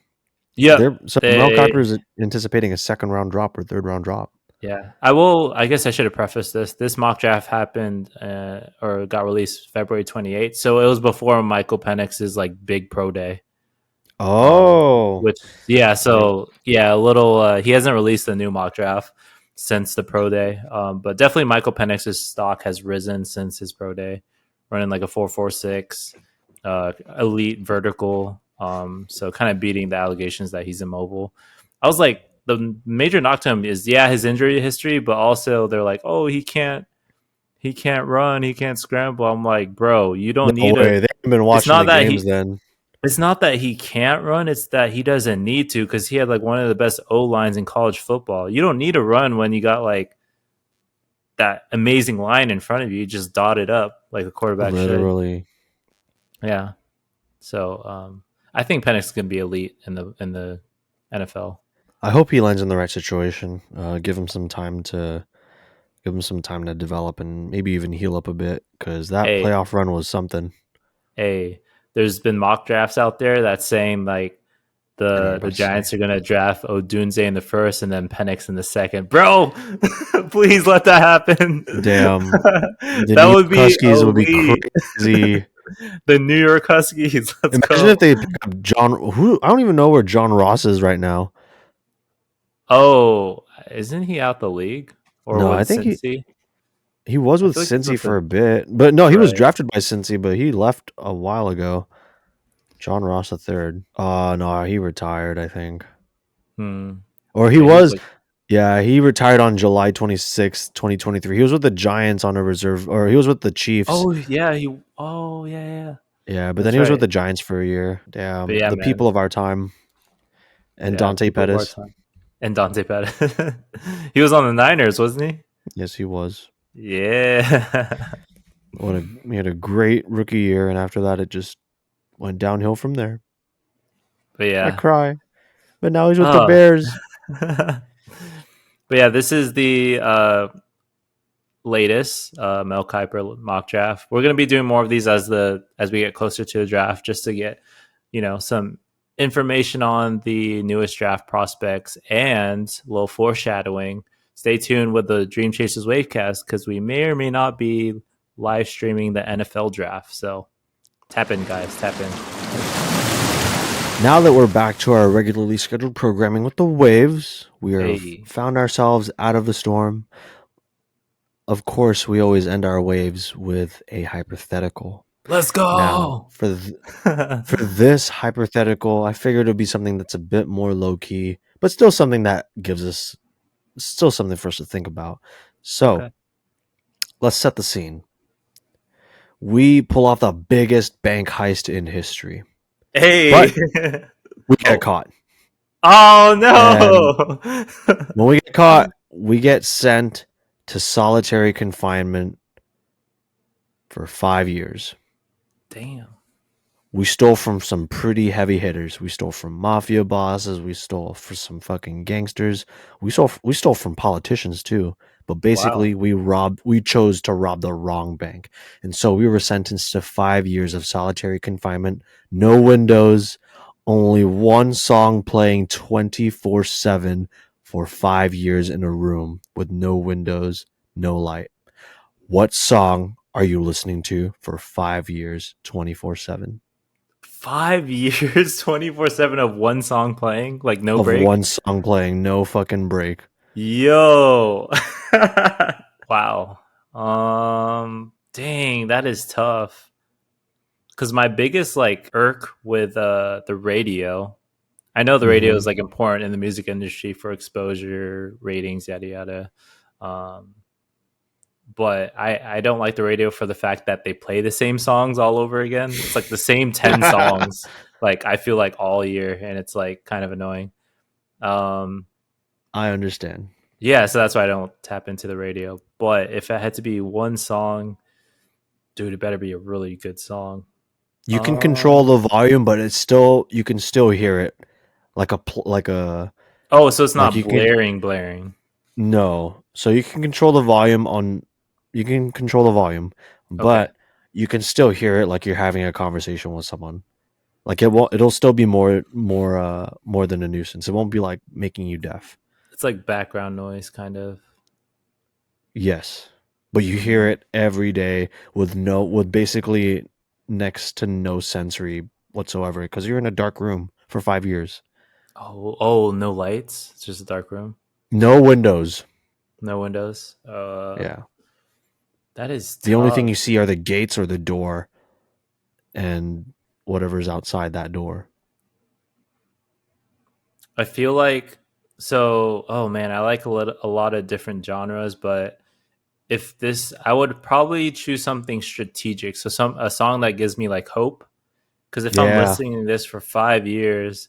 Yep. So Mel Kiper They. is anticipating a second round drop or third round drop. Yeah. I will. I guess I should have prefaced this. This mock draft happened or got released February 28th, so it was before Michael Penix's like big pro day. Oh, Which yeah, right. so yeah, a little. He hasn't released a new mock draft since the pro day, but definitely Michael Penix's stock has risen since his pro day, running like a 4.46, elite vertical. So kind of beating the allegations that he's immobile. I was like, the major knock to him is his injury history, but also they're like, oh, he can't run, he can't scramble. I'm like, bro, you don't No need a. way. They haven't been It's watching not the that games he then. it's not that he can't run, it's that he doesn't need to because he had like one of the best O lines in college football. You don't need to run when you got like that amazing line in front of you. You just dot it up like a quarterback should. Literally. Yeah. So I think Penix can be elite in the NFL. I hope he lands in the right situation. Give him some time to develop and maybe even heal up a bit because that Hey, playoff run was something. hey, there's been mock drafts out there that's saying like I know what you're the about to say. Giants are gonna draft Odunze in the first and then Penix in the second. Bro, please let that happen. Damn, the That New would York be Huskies would be elite. crazy. The New York Huskies. Let's Imagine if go. they pick up John. Who I don't even know where John Ross is right now. Oh, isn't he out the league or No, with I think Cincy? he was I with feel like he's Cincy with for the a bit, but no, he was right. drafted by Cincy, but he left a while ago. John Ross the third. No, he retired, I think. Hmm. Or he Yeah, he was was like, yeah, he retired on July 26th, 2023. He was with the Giants on a reserve or he was with the Chiefs. oh yeah, yeah. Yeah, but then That's he was with right. the Giants for a year. But Damn, yeah, the people man. of our time and Yeah, Dante people of our Pettis. time. And Dante Pettis. He was on the Niners, wasn't he? Yes, he was. Yeah. He had a great rookie year, and after that, it just went downhill from there. But I yeah. cry, but now he's with the Oh. Bears. But yeah, this is the latest Mel Kiper mock draft. We're going to be doing more of these as we get closer to the draft, just to get some information on the newest draft prospects and a little foreshadowing stay tuned with the Dreamchaserz Wavecast because we may or may not be live streaming the NFL draft. So tap in, guys. Tap in. Now that we're back to our regularly scheduled programming with the Waves, we are found ourselves out of the storm. Of course, we always end our waves with a hypothetical. Let's go. Now, for this hypothetical, I figured it would be something that's a bit more low key, but still something that gives us still something for us to think about. So, let's set the scene. We pull off the biggest bank heist in history. Hey, but we get caught. Oh no! And when we get caught, we get sent to solitary confinement for 5 years. Damn. We stole from some pretty heavy hitters. We stole from mafia bosses. We stole from some fucking gangsters. We stole from politicians too. But basically, we chose to rob the wrong bank. And so we were sentenced to 5 years of solitary confinement, no windows, only one song playing 24/7 for 5 years in a room with no windows, no light. What song are you listening to for 5 years, 24/7? 5 years, 24/7 of one song playing, like no break. One song playing, no fucking break. Yo, wow. Dang, that is tough. Because my biggest like irk with the radio, I know the radio is like important in the music industry for exposure, ratings, yada yada. But I don't like the radio for the fact that they play the same songs all over again. It's like the same 10 songs, like I feel like all year, and it's like kind of annoying. I understand. Yeah, so that's why I don't tap into the radio. But if it had to be one song, dude, it better be a really good song. You can control the volume, but it's still you can still hear it like a Oh, so it's not blaring. No, so you can control the volume but you can still hear it like you're having a conversation with someone. Like it'll still be more than a nuisance. It won't be like making you deaf. It's like background noise, kind of. Yes, but you hear it every day with basically next to no sensory whatsoever because you're in a dark room for 5 years. Oh, no lights. It's just a dark room. No windows. No windows. Yeah. That is tough. The only thing you see are the gates or the door and whatever's outside that door. I feel like oh man, I like a lot of different genres, but I would probably choose something strategic. So a song that gives me like hope. Because if I'm listening to this for 5 years,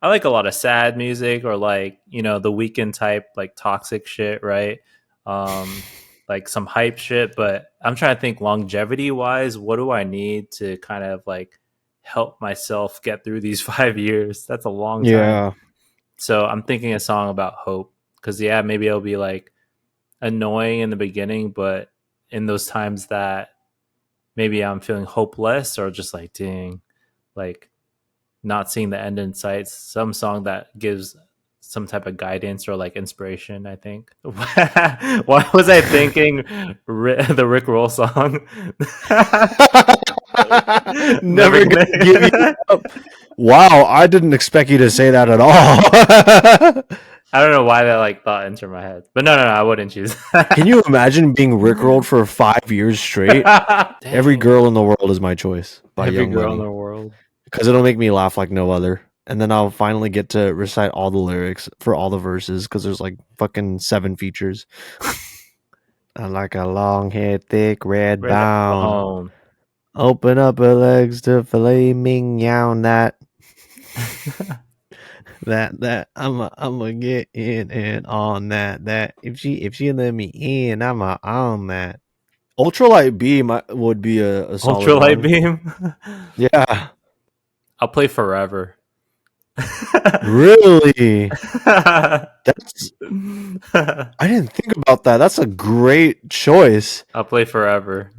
I like a lot of sad music or like, the Weeknd type, like toxic shit, right? Like some hype shit. But I'm trying to think longevity wise, what do I need to kind of like help myself get through these 5 years? That's a long time. Yeah. So I'm thinking a song about hope. Because maybe it'll be like annoying in the beginning, but in those times that maybe I'm feeling hopeless or just like, dang, like not seeing the end in sight, some song that gives some type of guidance or like inspiration, I think. Why was I thinking the Rick Roll song? Never gonna give you up. Wow, I didn't expect you to say that at all. I don't know why that like thought entered my head, but no, I wouldn't choose that. Can you imagine being rickrolled for 5 years straight? Every Girl in the World is my choice by Every Young Girl Money. in the World, because it'll make me laugh like no other, and then I'll finally get to recite all the lyrics for all the verses because there's like fucking 7 features. I like a long hair, thick red bone. Open up her legs to filet mignon. That I'ma get in and on that if she let me in, I'ma on that. Ultralight Beam would be a solid Ultralight one. Beam. Yeah, I'll play Forever. Really? That's I didn't think about that. That's a great choice. I'll play Forever.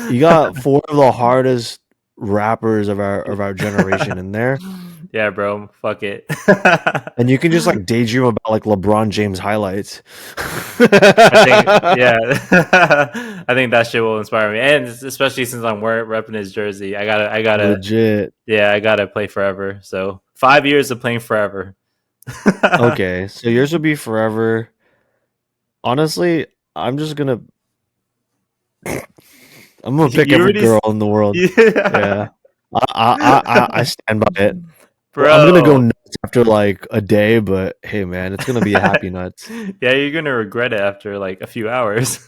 You got 4 of the hardest rappers of our generation in there. Yeah, bro. Fuck it. And you can just like daydream about like LeBron James highlights. I think, yeah, I think that shit will inspire me, and especially since I'm repping his jersey, I gotta, Legit. yeah, I gotta play forever. So 5 years of playing forever. Okay, so yours would be forever. Honestly, I'm just gonna pick You every already, girl in the world. yeah, Yeah, I stand by it. bro. I'm gonna go nuts after like a day, but hey, man, it's gonna be a happy nuts. Yeah, you're gonna regret it after like a few hours.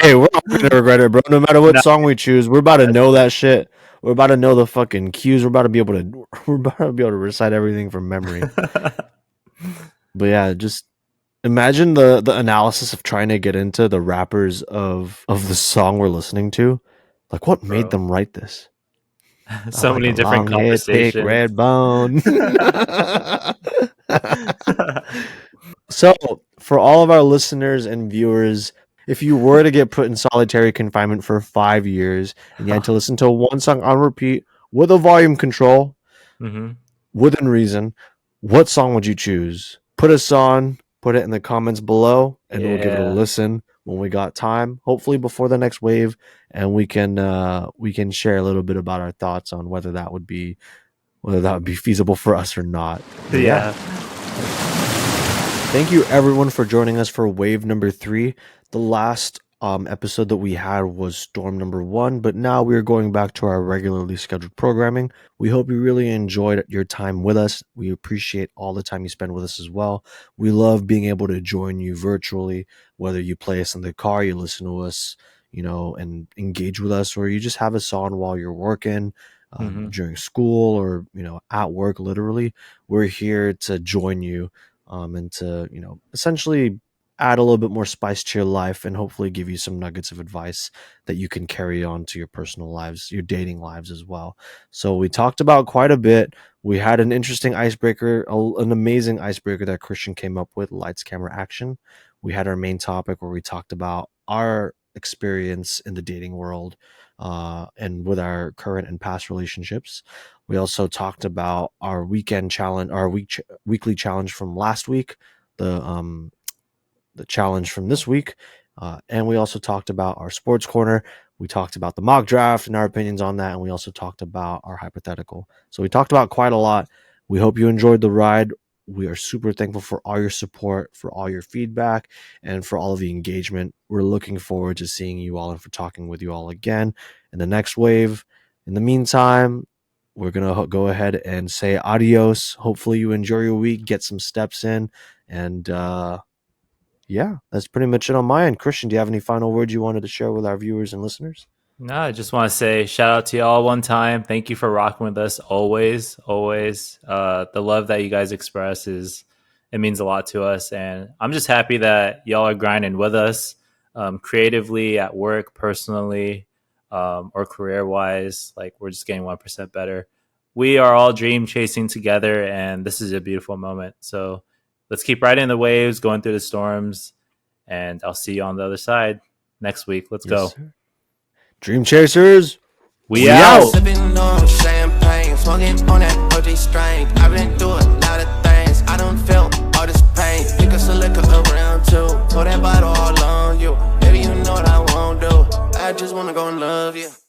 Hey, we're not gonna regret it, bro. No matter what No, song we choose, we're about to know that shit. We're about to know the fucking cues. We're about to be able to recite everything from memory. But yeah, just imagine the analysis of trying to get into the rappers of the song we're listening to. Like, what made bro. them write this? So Like many a different long head, thick conversations. red bone. So, for all of our listeners and viewers, if you were to get put in solitary confinement for 5 years and you had to listen to one song on repeat with a volume control, Hmm. within reason, what song would you choose? Put us on, put it in the comments below, and we'll give it a Yeah, listen when we got time, hopefully before the next wave, and we can share a little bit about our thoughts on whether that would be feasible for us or not. But yeah, yeah. thank you everyone for joining us for wave number 3. The last episode that we had was storm number 1, but now we're going back to our regularly scheduled programming. We hope you really enjoyed your time with us. We appreciate all the time you spend with us as well. We love being able to join you virtually, whether you play us in the car, you listen to us, and engage with us, or you just have us on while you're working, Hmm. during school, or at work. Literally, we're here to join you, and to essentially add a little bit more spice to your life, and hopefully give you some nuggets of advice that you can carry on to your personal lives, your dating lives as well. So we talked about quite a bit. We had an interesting icebreaker, an amazing icebreaker that Christian came up with: lights, camera, action. We had our main topic where we talked about our experience in the dating world, and with our current and past relationships. We also talked about our weekend challenge, our weekly challenge from last week, the challenge from this week, and we also talked about our sports corner. We talked about the mock draft and our opinions on that, and we also talked about our hypothetical. So we talked about quite a lot. We hope you enjoyed the ride. We are super thankful for all your support, for all your feedback, and for all of the engagement. We're looking forward to seeing you all and for talking with you all again in the next wave. In the meantime, we're going to go ahead and say adios. Hopefully you enjoy your week, get some steps in, and yeah, that's pretty much it on my end. Christian, do you have any final words you wanted to share with our viewers and listeners? No, I just want to say shout out to y'all one time. Thank you for rocking with us always, always. The love that you guys express it means a lot to us, and I'm just happy that y'all are grinding with us, creatively, at work, personally, or career wise. Like, we're just getting 1% better. We are all dream chasing together, and this is a beautiful moment. So let's keep riding the waves, going through the storms, and I'll see you on the other side next week. Let's go. Sir. Dreamchasers, We out. Sipping on champagne, smoking on that OG strain. I've been through a lot of things. I don't feel all this pain. Pick us a liquor around too. Pour that bottle all on you. Baby, you know what I won't do. I just wanna go and love you.